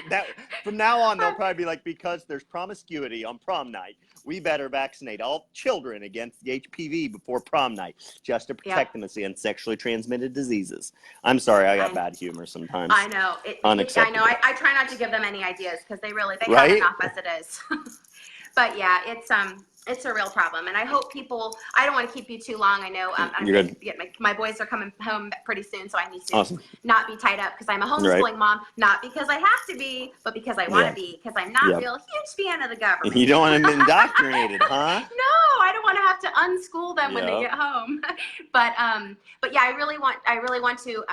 from now on, they'll probably be like, because there's promiscuity on prom night, we better vaccinate all children against the HPV before prom night, just to protect them against sexually transmitted diseases. I'm sorry, I got bad humor sometimes. I know. Unacceptable. I know. I try not to give them any ideas because they have enough as it is. But yeah, it's a real problem, and I hope people. I don't want to keep you too long. I know I'm You're going to get my boys are coming home pretty soon, so I need to not be tied up because I'm a homeschooling mom, not because I have to be, but because I want to be, because I'm not a real huge fan of the government. You don't want them indoctrinated, huh? No, I don't want to have to unschool them when they get home. But yeah, I really want to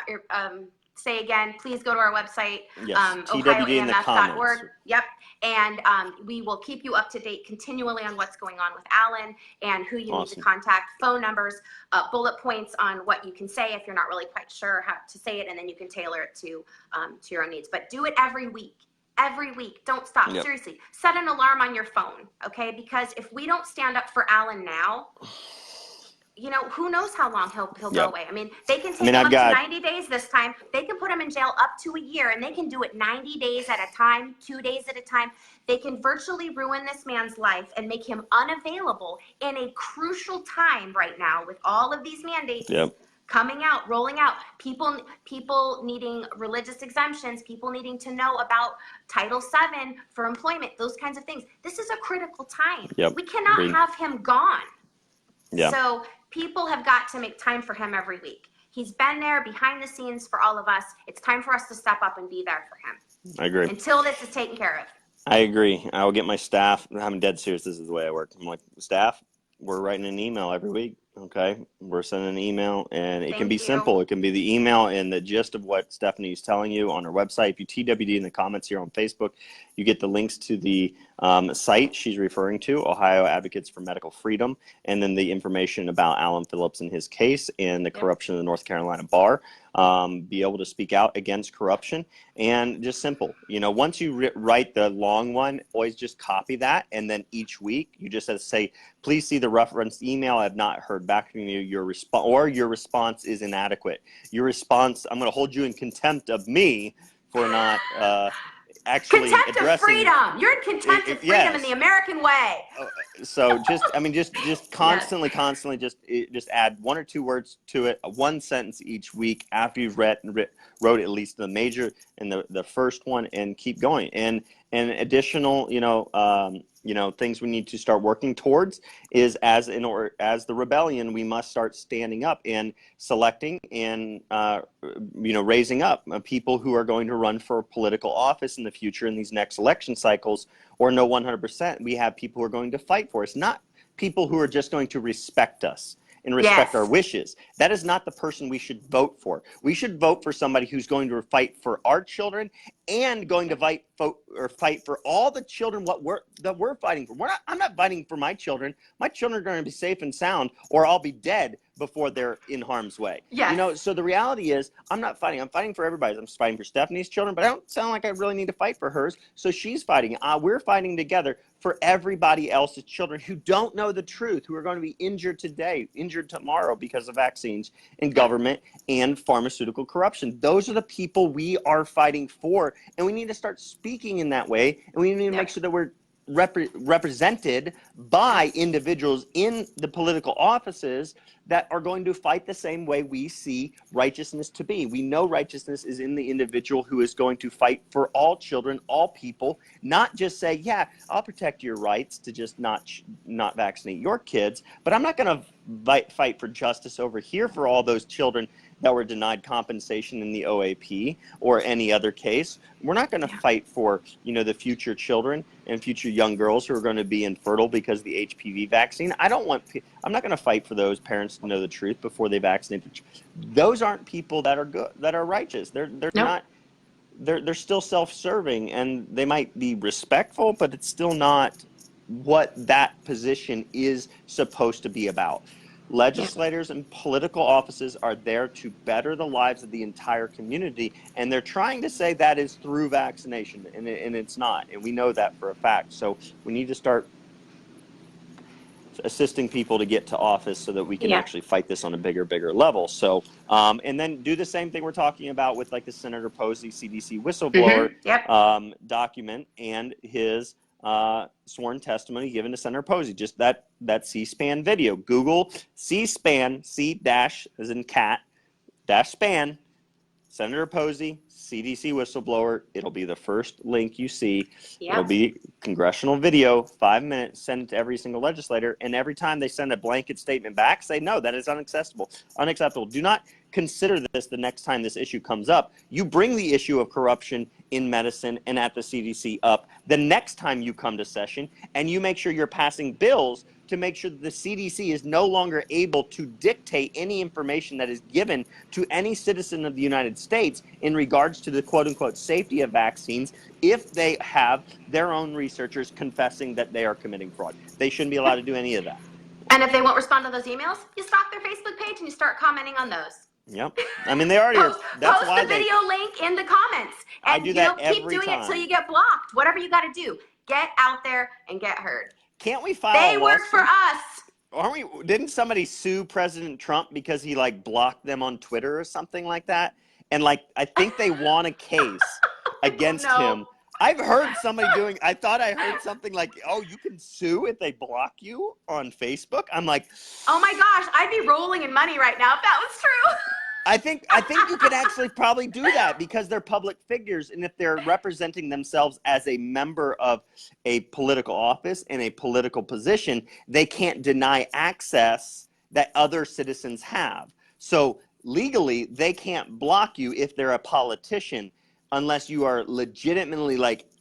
say again, please go to our website, ohioamf.org. Yep. And we will keep you up to date continually on what's going on with Alan and who you need to contact, phone numbers, bullet points on what you can say if you're not really quite sure how to say it, and then you can tailor it to your own needs. But do it every week. Every week. Don't stop. Seriously. Set an alarm on your phone, okay? Because if we don't stand up for Alan now, who knows how long he'll go away. I mean, they can take him up to 90 days this time. They can put him in jail up to a year, and they can do it 90 days at a time, 2 days at a time. They can virtually ruin this man's life and make him unavailable in a crucial time right now with all of these mandates coming out, rolling out, people needing religious exemptions, people needing to know about Title VII for employment, those kinds of things. This is a critical time. We cannot have him gone. So people have got to make time for him every week. He's been there behind the scenes for all of us. It's time for us to step up and be there for him. I agree. Until this is taken care of. I agree. I will get my staff. I'm dead serious. This is the way I work. I'm like, staff, we're writing an email every week. Okay, we're sending an email, and it can be simple. It can be the email and the gist of what Stephanie is telling you on her website. If you TWD in the comments here on Facebook, you get the links to the site she's referring to, Ohio Advocates for Medical Freedom, and then the information about Alan Phillips and his case and the corruption of the North Carolina bar. Be able to speak out against corruption, and just simple. Once you write the long one, always just copy that, and then each week you just have to say, please see the referenced email. I have not heard back from you. Your response is inadequate. Your response, I'm going to hold you in contempt of me for not actually contempt addressing. Of freedom. You're in contempt of freedom in the American way. So just constantly, just add 1 or 2 words to it, 1 sentence each week after you've wrote at least the major and the first one, and keep going. And additional, things we need to start working towards is as the rebellion, we must start standing up and selecting and raising up people who are going to run for political office in the future in these next election cycles, or know 100% we have people who are going to fight for us, not people who are just going to respect us and respect our wishes. That is not the person we should vote for. We should vote for somebody who's going to fight for our children and going to fight for all the children that we're fighting for. I'm not fighting for my children. My children are going to be safe and sound, or I'll be dead before they're in harm's way. Yes. So the reality is, I'm not fighting. I'm fighting for everybody. I'm fighting for Stephanie's children, but I don't sound like I really need to fight for hers. So she's fighting. We're fighting together for everybody else's children who don't know the truth, who are going to be injured today, injured tomorrow because of vaccines and government and pharmaceutical corruption. Those are the people we are fighting for, and we need to start speaking in that way, and we need to make sure that we're represented by individuals in the political offices that are going to fight the same way we see righteousness to be. We know righteousness is in the individual who is going to fight for all children, all people, not just say, yeah, I'll protect your rights to just not vaccinate your kids, but I'm not going to fight for justice over here for all those children that were denied compensation in the OAP or any other case. We're not going to fight for, the future children and future young girls who are going to be infertile because of the HPV vaccine. I'm not going to fight for those parents to know the truth before they vaccinate. Those aren't people that are good, that are righteous. They're not. They're still self-serving, and they might be respectful, but it's still not what that position is supposed to be about. Legislators and political offices are there to better the lives of the entire community, and they're trying to say that is through vaccination, and it's not, and we know that for a fact. So we need to start assisting people to get to office so that we can actually fight this on a bigger level. So, and then do the same thing we're talking about with like the Senator Posey CDC whistleblower document and his sworn testimony given to Senator Posey. Just that C-SPAN video. Google C-SPAN, C- as in cat, -span, Senator Posey, CDC whistleblower. It'll be the first link you see. It'll be congressional video, 5 minutes, send it to every single legislator. And every time they send a blanket statement back, say, no, that is unacceptable. Do not consider this the next time this issue comes up. You bring the issue of corruption in medicine and at the CDC up the next time you come to session, and you make sure you're passing bills to make sure that the CDC is no longer able to dictate any information that is given to any citizen of the United States in regards to the quote-unquote safety of vaccines if they have their own researchers confessing that they are committing fraud. They shouldn't be allowed to do any of that. And if they won't respond to those emails, you stalk their Facebook page and you start commenting on those. Yep. I mean, they already post the video link in the comments. And I do that keep every doing time. it till you get blocked. Whatever you got to do. Get out there and get heard. Can't we file They a work lawsuit? for us. Didn't somebody sue President Trump because he blocked them on Twitter or something like that? And I think they won a case against him. I've heard somebody I thought I heard something like, oh, you can sue if they block you on Facebook. I'm like, oh my gosh, I'd be rolling in money right now if that was true. I think you could actually probably do that because they're public figures, and if they're representing themselves as a member of a political office in a political position, they can't deny access that other citizens have. So legally, they can't block you if they're a politician unless you are legitimately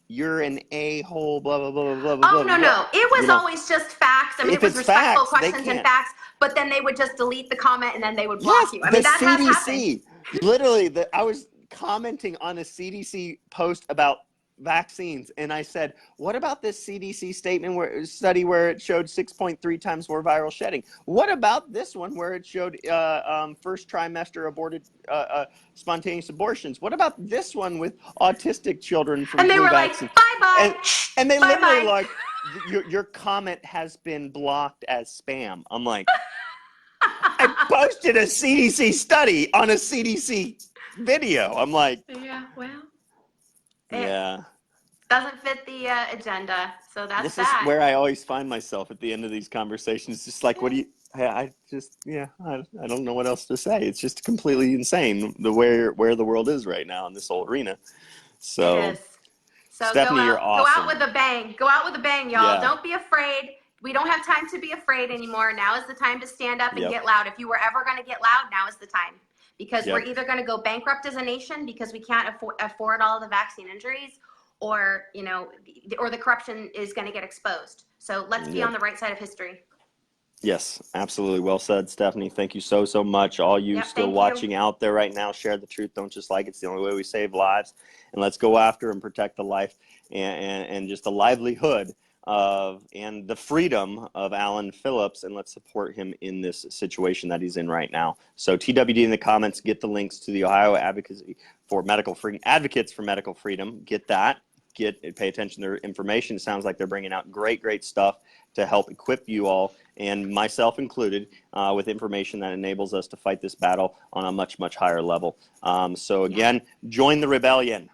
you're an a-hole, blah, blah, blah, blah, blah. Oh, no. It was always just facts. I mean, it was respectful questions and facts, but then they would just delete the comment and then they would block you. I mean, that has happened. Literally, I was commenting on a CDC post about vaccines, and I said, what about this CDC study where it showed 6.3 times more viral shedding? What about this one where it showed first trimester aborted spontaneous abortions? What about this one with autistic children from and they were vaccines? Bye-bye. And they literally your comment has been blocked as spam. I'm like, I posted a CDC study on a CDC video. I'm like, yeah, well. Yeah. Doesn't fit the agenda. So that's This that. is where I always find myself at the end of these conversations. Just like, what do you? I just, yeah, I don't know what else to say. It's just completely insane where the world is right now in this whole arena. So, It is. So Stephanie, you're go out awesome. with a bang. Go out with a bang, y'all. Yeah. Don't be afraid. We don't have time to be afraid anymore. Now is the time to stand up and Yep. get loud. If you were ever going to get loud, now is the time. Because Yep. we're either going to go bankrupt as a nation because we can't afford all the vaccine injuries, or, you know, or the corruption is going to get exposed. So let's be Yep. on the right side of history. Yes, absolutely. Well said, Stephanie. Thank you so, so much. All you Yep, still thank watching you. out there right now, share the truth. Don't just like it. It's the only way we save lives. And let's go after and protect the life and just the livelihood of and the freedom of Alan Phillips. And let's support him in this situation that he's in right now. So TWD in the comments, get the links to the Ohio Advocacy for Medical Freedom, Advocates for Medical Freedom. Get that. Pay attention to their information. It sounds like they're bringing out great stuff to help equip you all, and myself included, with information that enables us to fight this battle on a much higher level. So again, join the rebellion.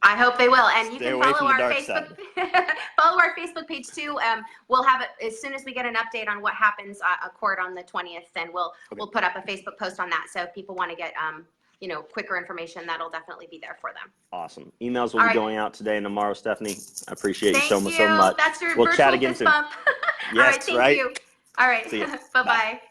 I hope they will, and you Stay can away follow from the our dark Facebook. side. Follow our Facebook page too. We'll have it as soon as we get an update on what happens at court on the 20th. Then we'll put up a Facebook post on that. So if people want to get you know, quicker information, that'll definitely be there for them. Awesome. Emails will be going out today and tomorrow, Stephanie. I appreciate you so much. That's your We'll virtual chat again fist soon. bump. Yes, All right, thank you. All right, See ya. bye-bye. Bye.